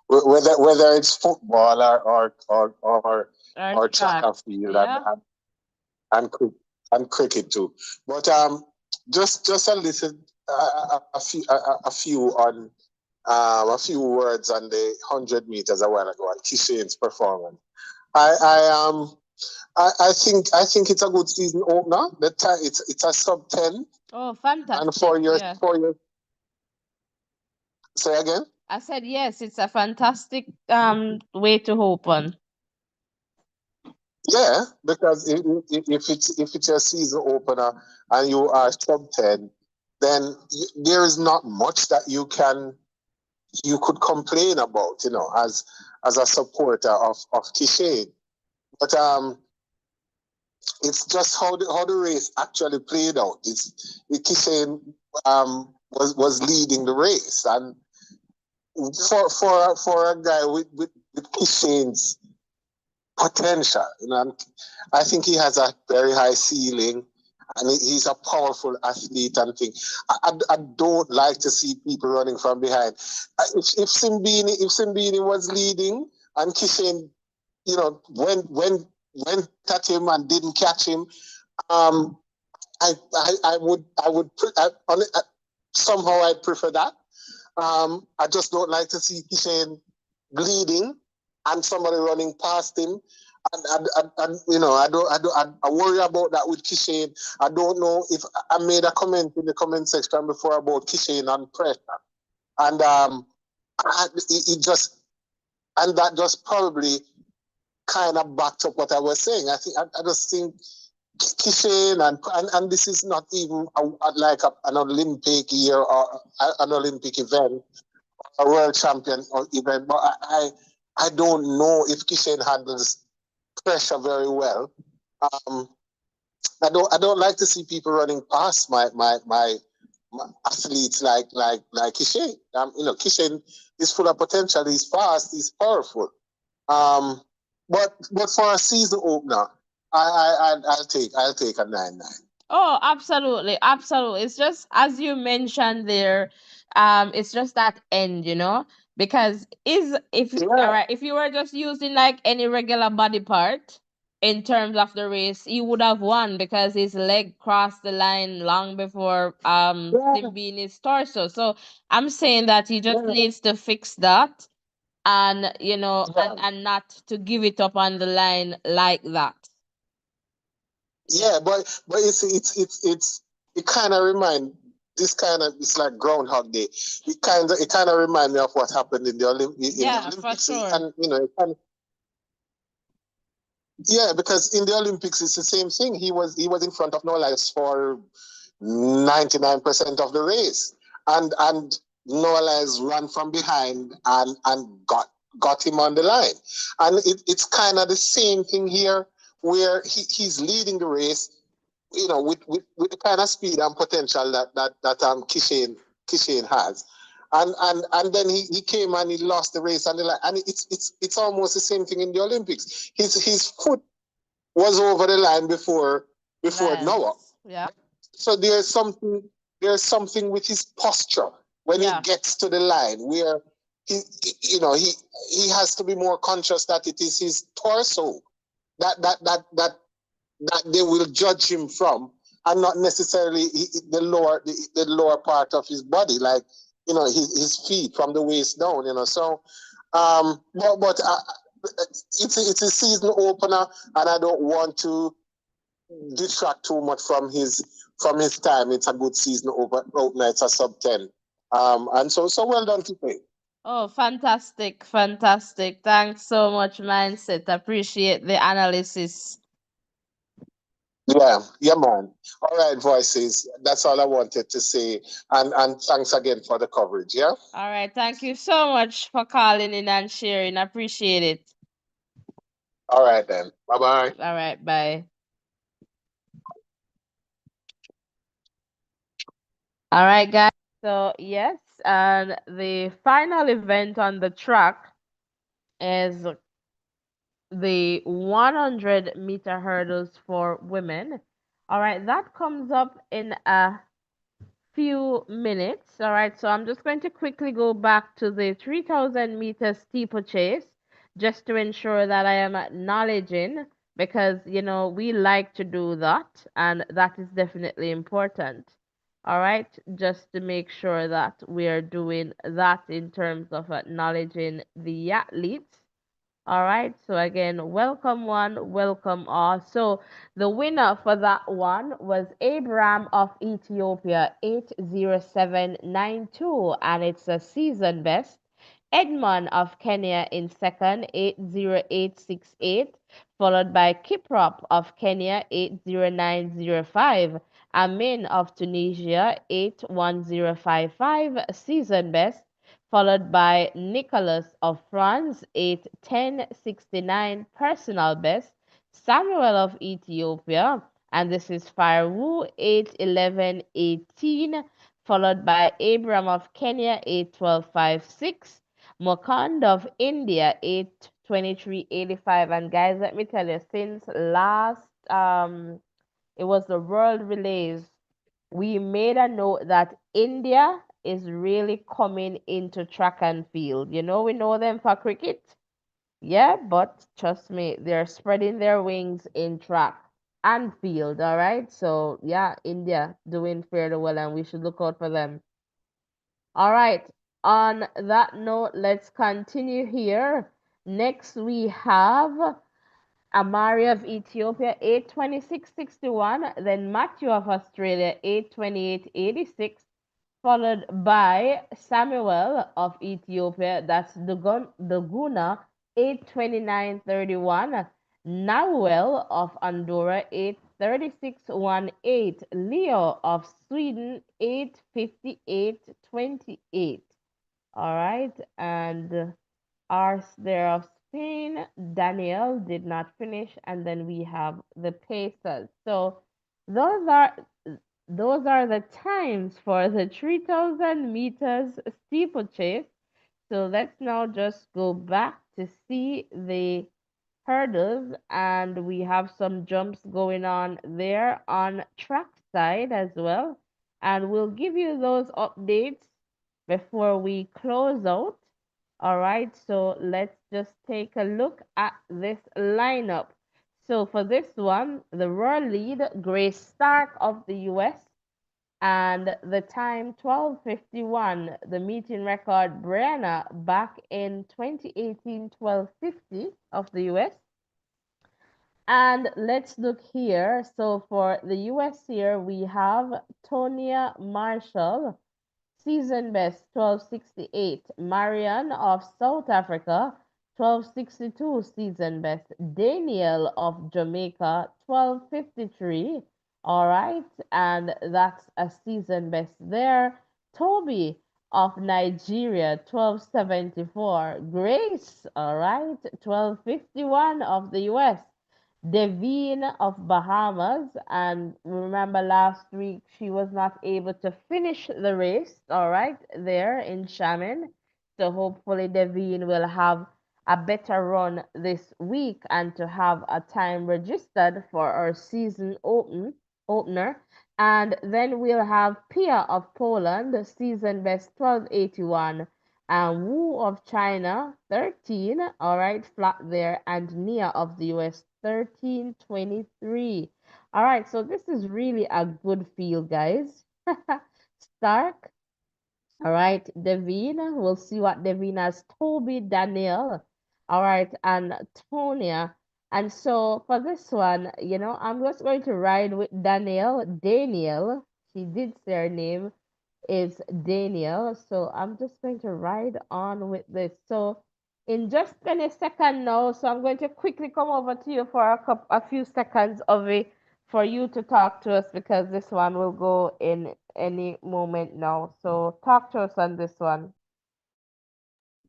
whether it's football or track Track. and field Yeah. and, cri- and cricket too. But just a little a few on a few words on the 100 meters a while ago on Kishane's performance. I I think it's a good season opener. It's a sub 10, Oh, and fantastic. Yeah. for your say again. I said yes, it's a fantastic way to open. Yeah, because if it's a season opener and you are sub 10, then there is not much that you could complain about, as a supporter of Kishane. But it's just how the race actually played out. Kishane was leading the race, and for a guy with Kishane's potential, and I think he has a very high ceiling, and he's a powerful athlete and thing. I don't like to see people running from behind. If Simbini was leading and Kishane, went at him and didn't catch him, um, I would somehow I prefer that. I just don't like to see Kishane bleeding and somebody running past him. And I worry about that with Kishane. I don't know if I made a comment in the comment section before about Kishane and pressure. And it just, and that just probably kind of backed up what I was saying. I just think Kishin, and this is not even like an Olympic year or an Olympic event, a world champion or event, but I don't know if Kishin handles pressure very well. Um, I don't like to see people running past my athletes like Kishin. Kishin is full of potential. He's fast. He's powerful. Um, but for a season opener, I'll take a 9-9. Oh, absolutely, absolutely. It's just as you mentioned there, it's just that end, because is if all Yeah, right, if you were just using like any regular body part in terms of the race, he would have won because his leg crossed the line long before yeah, him being his torso. So I'm saying that he just yeah, needs to fix that and yeah. and not to give it up on the line like that. Yeah. Yeah, but it's it kind of remind this kind of it's like Groundhog Day. It kind of remind me of what happened in the Yeah, for Olympics, sure. and yeah, because in the Olympics it's the same thing. He was in front of Noah for 99% of the race, and Noah ran from behind and got him on the line, and it's kind of the same thing here where he's leading the race, with the kind of speed and potential that Kishane has. And then he came and he lost the race, and it's almost the same thing in the Olympics. His foot was over the line before Noah. Lance. Yeah. So there's something with his posture when he Yeah. gets to the line where he you know he has to be more conscious that it is his torso that they will judge him from, and not necessarily the lower part of his body, like his feet from the waist down. So, but it's a season opener, and I don't want to detract too much from his time. It's a good season opener. It's a sub 10, and so well done today. Oh, fantastic, fantastic. Thanks so much, Mindset. Appreciate the analysis. Yeah, yeah, man. All right, voices. That's all I wanted to say, and thanks again for the coverage. Yeah. All right. Thank you so much for calling in and sharing. Appreciate it. All right then. Bye bye. All right. Bye. All right, guys. So, yes, and the final event on the track is the 100-meter hurdles for women. All right, that comes up in a few minutes. All right, so I'm just going to quickly go back to the 3,000-meter steeplechase just to ensure that I am acknowledging, because we like to do that, and that is definitely important. All right, just to make sure that we are doing that in terms of acknowledging the athletes. All right, so again, welcome one, welcome all. So the winner for that one was Abraham of Ethiopia, 80792, and it's a season best. Edmond of Kenya in second, 80868, followed by Kiprop of Kenya, 80905. Amin of Tunisia, 81055, season best, followed by Nicholas of France, 81069, personal best. Samuel of Ethiopia, and this is Faru, 81118, followed by Abram of Kenya, 81256. Mokand of India, 82385. And guys, let me tell you, since last it was the world relays, we made a note that India is really coming into track and field. We know them for cricket. Yeah, but trust me, they're spreading their wings in track and field. All right. So, yeah, India doing fairly well, and we should look out for them. All right. On that note, let's continue here. Next, we have Amari of Ethiopia, 826.61. Then Matthew of Australia, 828.86. followed by Samuel of Ethiopia, that's Daguna, 829.31, Nahuel of Andorra, 836.18, Leo of Sweden, 858.28. All right, and ours there of Spain, Daniel did not finish, and then we have the Pacers. So those are those are the times for the 3,000 meters steeplechase. So let's now just go back to see the hurdles, and we have some jumps going on there on track side as well. And we'll give you those updates before we close out. All right, so let's just take a look at this lineup. So for this one, the world lead, Grace Stark of the US, and the time 12:51, the meeting record, Brianna back in 2018, 12:50 of the US. And let's look here. So for the US here, we have Tonya Marshall, season best 12:68. Marian of South Africa, 12:62 season best. Daniel of Jamaica, 12:53. All right, and that's a season best there. Toby of Nigeria, 12:74. Grace, all right, 12:51 of the US. Devine of Bahamas, and remember last week she was not able to finish the race, all right, there in Shaman. So hopefully Devine will have a better run this week and to have a time registered for our season opener. And then we'll have Pia of Poland, season best 12:81, and Wu of China, 13, all right, flat there, and Nia of the US, 13:23. All right, so this is really a good field, guys. Stark, all right, Devine, we'll see what Devine has. Toby, Daniel, all right, and Tonya. And so for this one, I'm just going to ride with Daniel, she did say her name is Daniel. So I'm just going to ride on with this. So in just 20 seconds now, so I'm going to quickly come over to you for a few seconds of it for you to talk to us because this one will go in any moment now. So talk to us on this one.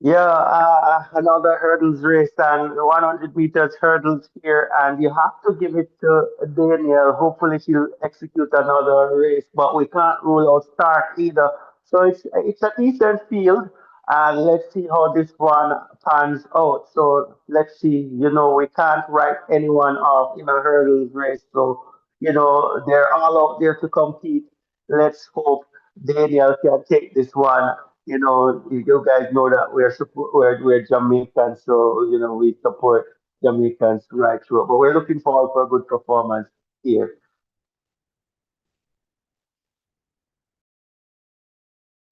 Yeah, another hurdles race and 100 meters hurdles here, and you have to give it to Daniel. Hopefully, she'll execute another race, but we can't rule out Stark either. So it's a decent field, and let's see how this one pans out. So let's see. We can't write anyone off in a hurdles race. So they're all out there to compete. Let's hope Daniel can take this one. You guys know that we're Jamaicans, so we support Jamaicans right through. But we're looking forward for a good performance here.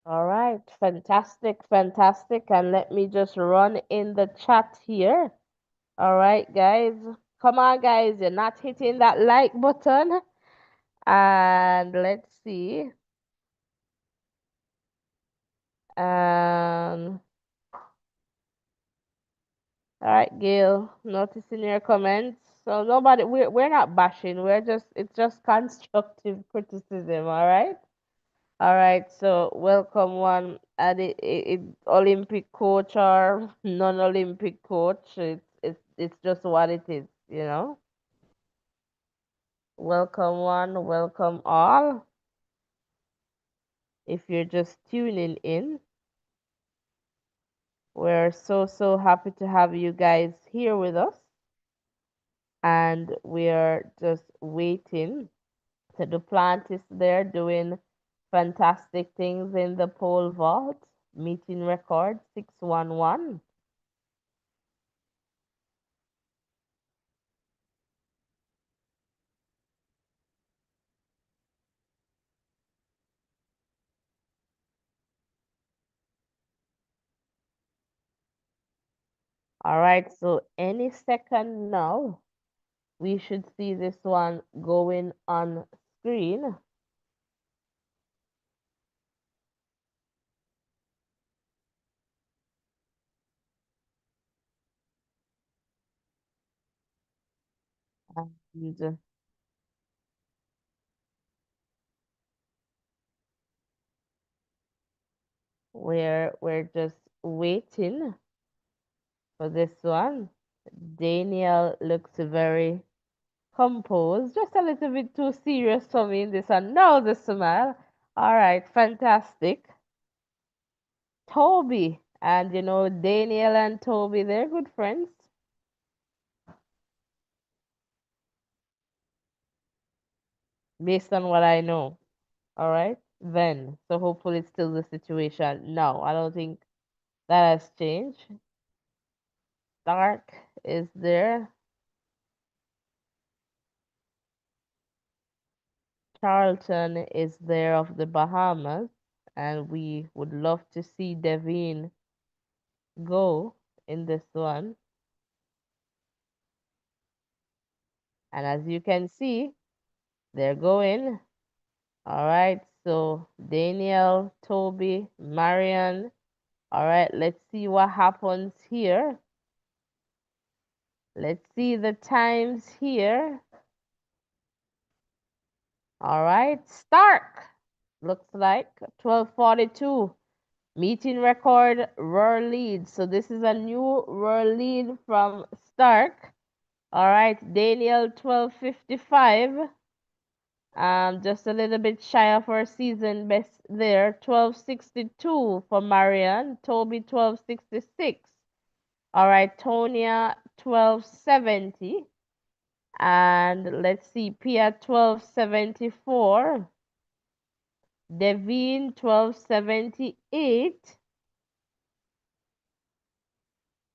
All right, fantastic, fantastic. And let me just run in the chat here. All right, guys. Come on, guys. You're not hitting that like button. And let's see. Um, all right, Gail, noticing your comments. So nobody, we're not bashing. It's just constructive criticism. All right. All right. So welcome one, and it Olympic coach or non-Olympic coach. It's just what it is. Welcome one, welcome all. If you're just tuning in, we're so happy to have you guys here with us. And we're just waiting. So Duplantis there doing fantastic things in the pole vault, meeting record 611. All right, so any second now, we should see this one going on screen. And we're just waiting for this one. Daniel looks very composed, just a little bit too serious for me in this one. No, the smile. All right, fantastic. Toby, and Daniel and Toby, they're good friends, based on what I know. All right, then. So hopefully it's still the situation. No, I don't think that has changed. Stark is there. Charlton is there of the Bahamas, and we would love to see Devine go in this one. And as you can see, they're going. All right, so Daniel, Toby, Marion. All right, let's see what happens here. Let's see the times here. All right, Stark. Looks like 12:42. Meeting record, Roar lead. So this is a new Roar lead from Stark. All right, Daniel 12:55. Just a little bit shy of our season best there. 12:62 for Marian. Toby 12:66. All right, Tonya 12:70. And let's see, Pia 12:74. Devine 12:78.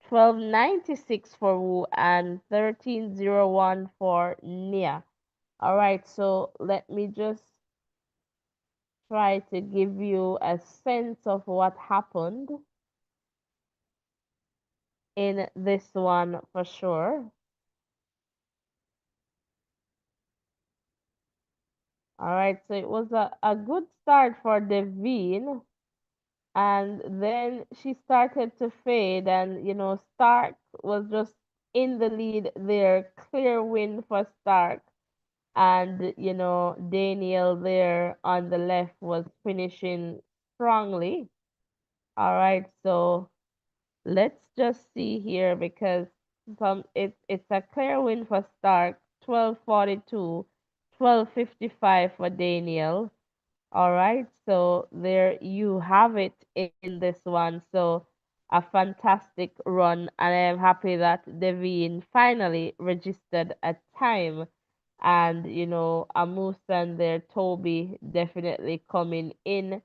12:96 for Wu and 13:01 for Nia. All right, so let me just try to give you a sense of what happened in this one for sure. All right, so it was a good start for Devine, and then she started to fade, and Stark was just in the lead there. Clear win for Stark. And Daniel there on the left was finishing strongly. All right, so let's just see here because it's a clear win for Stark, 12:42, 12:55 for Daniel. All right, so there you have it in this one. So a fantastic run, and I am happy that Devine finally registered a time. And Amusan there, Toby definitely coming in,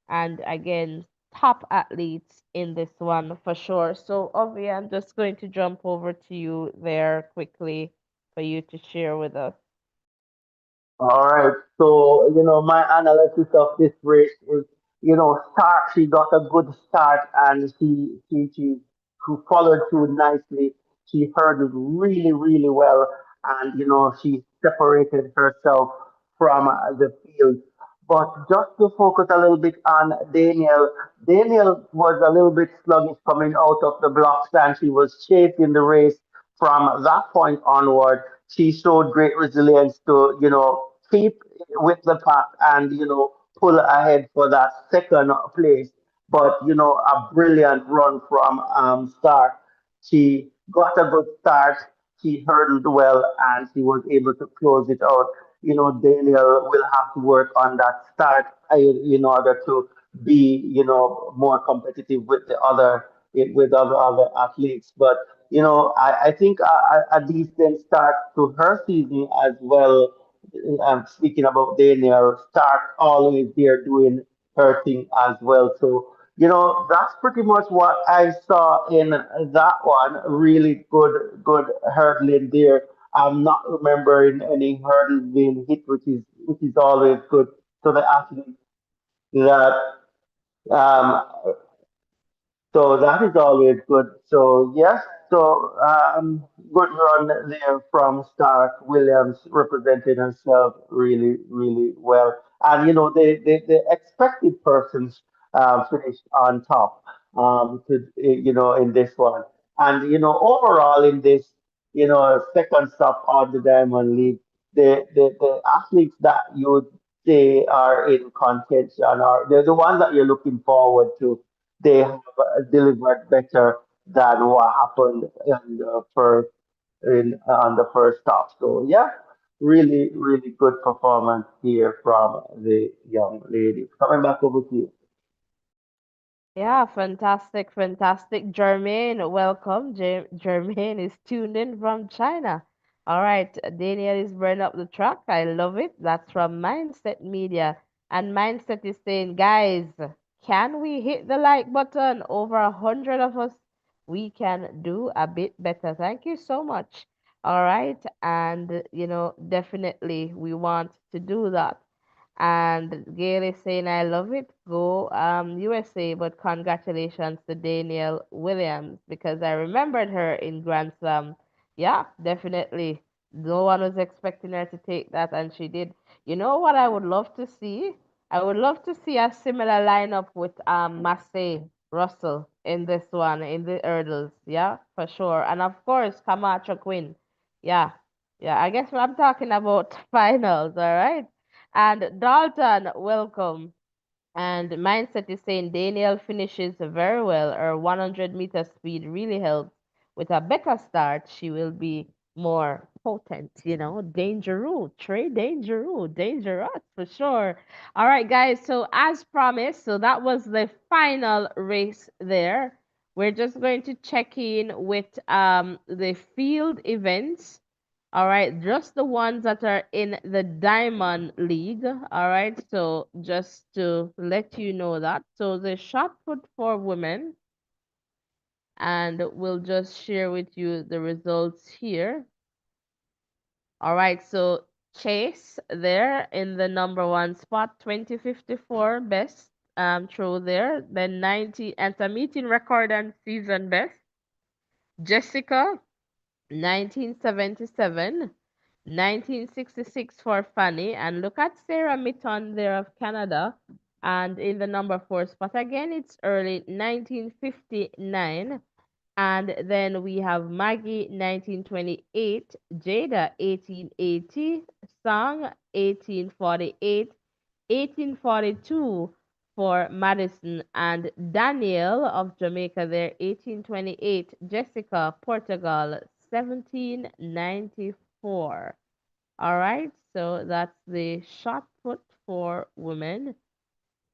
and again, top athletes in this one for sure. So, Ovi, I'm just going to jump over to you there quickly for you to share with us. All right. So, my analysis of this race is, start, she got a good start and she followed through nicely. She hurdled really, really well. And, she separated herself from the field. But just to focus a little bit on Daniel, Daniel was a little bit sluggish coming out of the blocks and she was chasing the race from that point onward. She showed great resilience to, keep with the pack and, pull ahead for that second place. But, a brilliant run from Stark. She got a good start. She hurdled well and she was able to close it out. Daniel will have to work on that start in order to be, more competitive with the other with other athletes. But I think a decent start to her season as well. Speaking about Daniel, Stark always there doing her thing as well. So that's pretty much what I saw in that one. Really good hurdling there. I'm not remembering any hurdles being hit, which is always good. So the athlete that um, so that is always good. So yes, so good run there from Stark Williams representing herself really, really well. And the expected persons finished on top in this one. And overall in this. second stop on the Diamond League. The athletes that you would say are in contention are the ones that you're looking forward to. They have delivered better than what happened on the first stop. So yeah, really, really good performance here from the young ladies. Coming back over to you. Yeah, fantastic, fantastic. Jermaine, welcome. Jermaine is tuned in from China. All right, Daniel is burning up the truck. I love it. That's from Mindset Media. And Mindset is saying, guys, can we hit the like button? Over 100 of us. We can do a bit better. Thank you so much. All right. And, definitely we want to do that. And Gail is saying, I love it. Go USA, but congratulations to Danielle Williams because I remembered her in Grand Slam. Yeah, definitely. No one was expecting her to take that, and she did. You know what I would love to see? I would love to see a similar lineup with Massey Russell in this one, in the hurdles. Yeah, for sure. And of course, Camacho Quinn. Yeah, yeah. I guess I'm talking about finals, all right? And Dalton, welcome. And Mindset is saying Daniel finishes very well. Her 100-meter speed really helps. With a better start, she will be more potent. Dangerous, Trey Dangerous, dangerous for sure. All right, guys. So as promised, so that was the final race there. We're just going to check in with the field events. All right, just the ones that are in the Diamond League. All right, so just to let you know that. So the shot put for women, and we'll just share with you the results here. All right, so Chase there in the number one spot, 2054 best throw there, then 90 and a meeting record and season best. Jessica, 1977. 1966 for Fanny. And look at Sarah Mitton there of Canada. And in the number four spot again, it's early 1959. And then we have Maggie 1928, Jada 1880, Song 1848, 1842 for Madison, and Daniel of Jamaica there 1828, Jessica Portugal 1794. All right, so that's the shot put for women.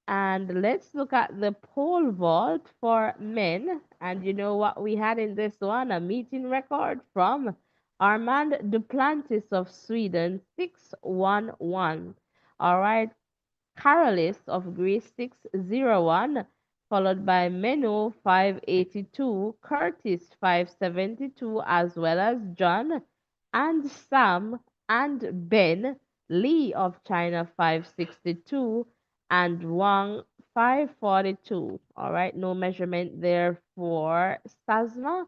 And let's look at the pole vault for men. And you know what we had in this one? A meeting record from Armand Duplantis of Sweden, 611. All right, Carolis of Greece 601, followed by Menu 582, Curtis 572, as well as John and Sam and Ben, Lee of China 562, and Wang 542. All right, no measurement there for Sasma.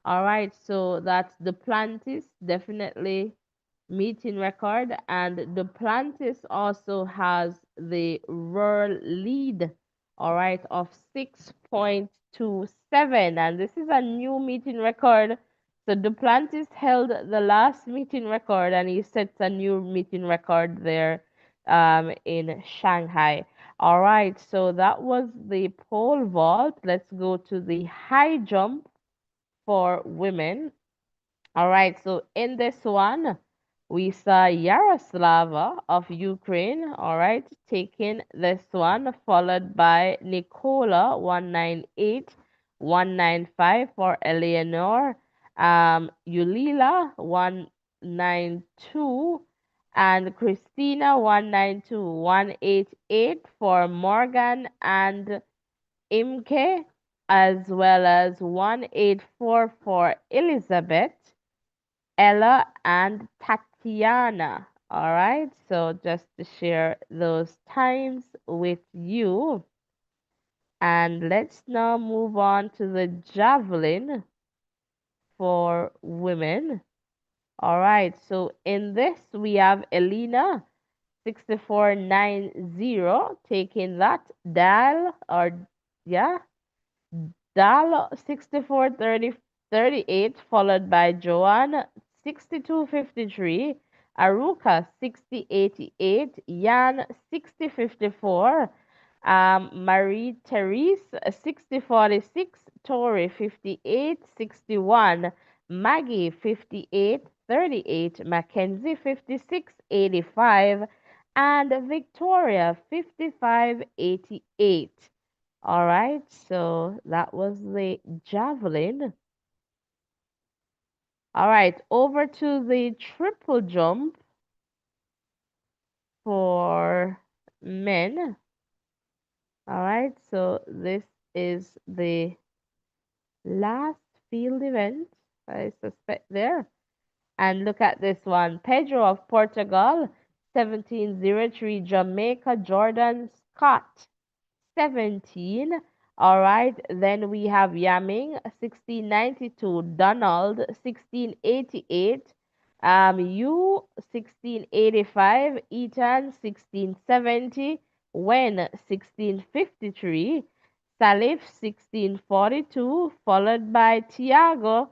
All right, so that's the Plantis, definitely meeting record, and Duplantis also has the rural lead, all right, of 6.27, and this is a new meeting record. So Duplantis held the last meeting record, and he sets a new meeting record there in Shanghai. All right, so that was the pole vault. Let's go to the high jump for women. All right, so in this one, we saw Yaroslava of Ukraine, all right, taking this one, followed by Nicola 198, 195 for Eleanor, Yulila 192, and Christina 192, 188 for Morgan and Imke, as well as 184 for Elizabeth. Ella and Tatiana. All right, so just to share those times with you. And let's now move on to the javelin for women. All right, so in this we have Elena 6490 taking that. Dal or yeah, Dal 6430 38, followed by Joanne 6253, Aruka 6088, Yan 6054, Marie Therese 6046, Tori 5861, Maggie 5838, Mackenzie 5685, and Victoria 5588. All right, so that was the javelin. All right, over to the triple jump for men. All right, so this is the last field event, I suspect there. And look at this one. Pedro of Portugal, 1703, Jamaica, Jordan Scott, 17. All right, then we have Yaming, 1692, Donald, 1688, you, 1685, Ethan, 1670, Wen, 1653, Salif, 1642, followed by Tiago,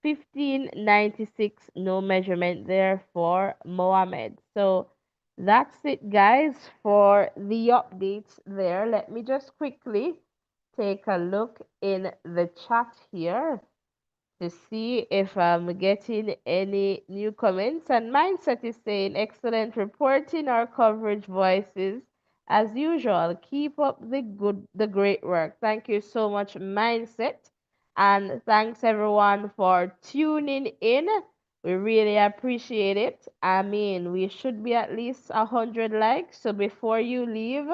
1596, no measurement there for Mohammed. So that's it, guys, for the updates there. Let me just quickly take a look in the chat here to see if I'm getting any new comments. And Mindset is saying, excellent reporting our coverage voices. As usual, keep up the great work. Thank you so much, Mindset. And thanks everyone for tuning in. We really appreciate it. I mean, we should be at least 100 likes. So before you leave,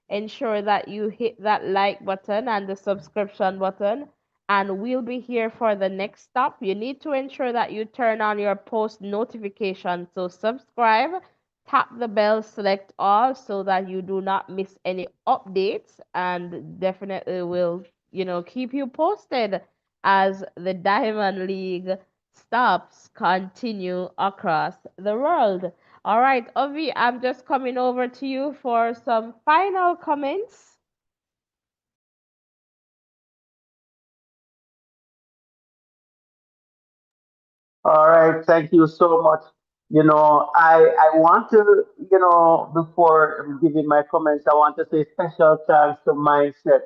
ensure that you hit that like button and the subscription button, and we'll be here for the next stop. You need to ensure that you turn on your post notifications. So subscribe, tap the bell, select all so that you do not miss any updates, and definitely will, keep you posted as the Diamond League stops continue across the world. All right, Ovi, I'm just coming over to you for some final comments. All right, thank you so much. I want to, before giving my comments, I want to say special thanks to Mindset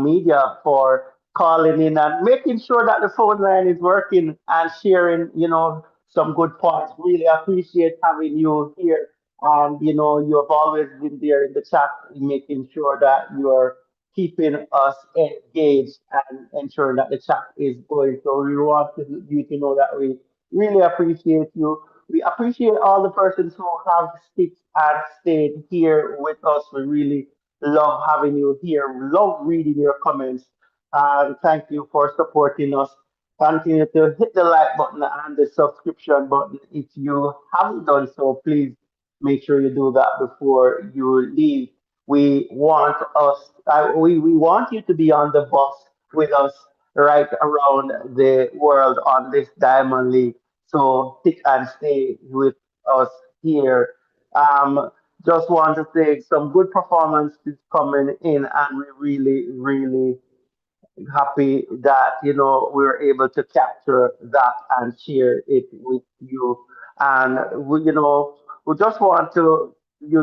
Media for calling in and making sure that the phone line is working and sharing, some good points. Really appreciate having you here. And, you have always been there in the chat, making sure that you're keeping us engaged and ensuring that the chat is going. So we want you to know that we really appreciate you. We appreciate all the persons who have stick and stayed here with us. We really love having you here. We love reading your comments. And thank you for supporting us. Continue to hit the like button and the subscription button. If you haven't done so, please make sure you do that before you leave. We want you to be on the bus with us right around the world on this Diamond League. So stick and stay with us here. Um, just want to say some good performance is coming in, and we really, really happy that we were able to capture that and share it with you. And we just want you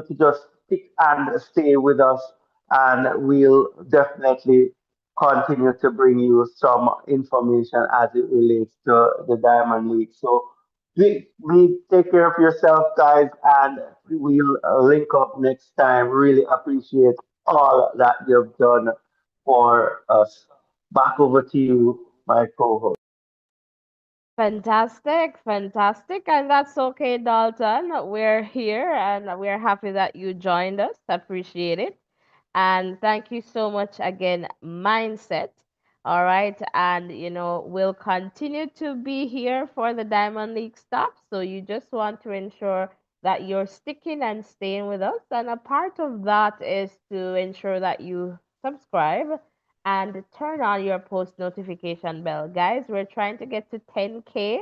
to just stick and stay with us, and we'll definitely continue to bring you some information as it relates to the Diamond League. So we take care of yourself, guys, and we'll link up next time. Really appreciate all that you've done for us. Back over to you, my co-host. Fantastic, fantastic. And that's okay, Dalton. We're here and we're happy that you joined us. Appreciate it. And thank you so much again, Mindset. All right. And, we'll continue to be here for the Diamond League stop. So you just want to ensure that you're sticking and staying with us. And a part of that is to ensure that you subscribe and turn on your post notification bell. Guys, we're trying to get to 10K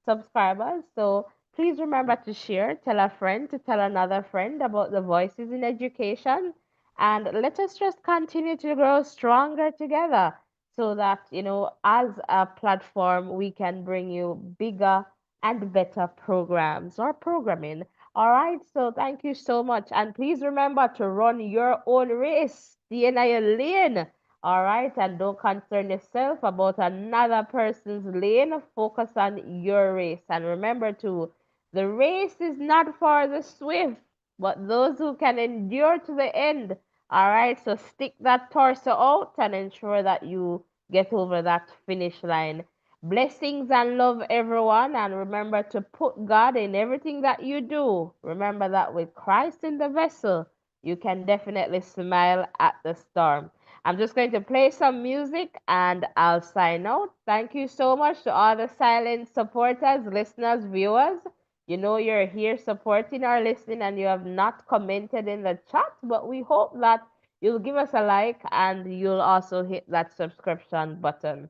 subscribers. So please remember to share, tell a friend to tell another friend about the voices in education, and let us just continue to grow stronger together. so that, as a platform, we can bring you bigger and better programs or programming. All right, so thank you so much. And please remember to run your own race, stay in your lane. All right, and don't concern yourself about another person's lane. Focus on your race. And remember to, the race is not for the swift, but those who can endure to the end. All right, so stick that torso out and ensure that you get over that finish line. Blessings and love, everyone, and remember to put God in everything that you do. Remember that with Christ in the vessel, you can definitely smile at the storm. I'm just going to play some music and I'll sign out. Thank you so much to all the silent supporters, listeners, viewers. You know you're here supporting our listening and you have not commented in the chat, but we hope that you'll give us a like and you'll also hit that subscription button.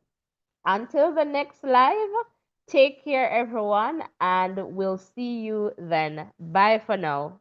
Until the next live, take care, everyone, and we'll see you then. Bye for now.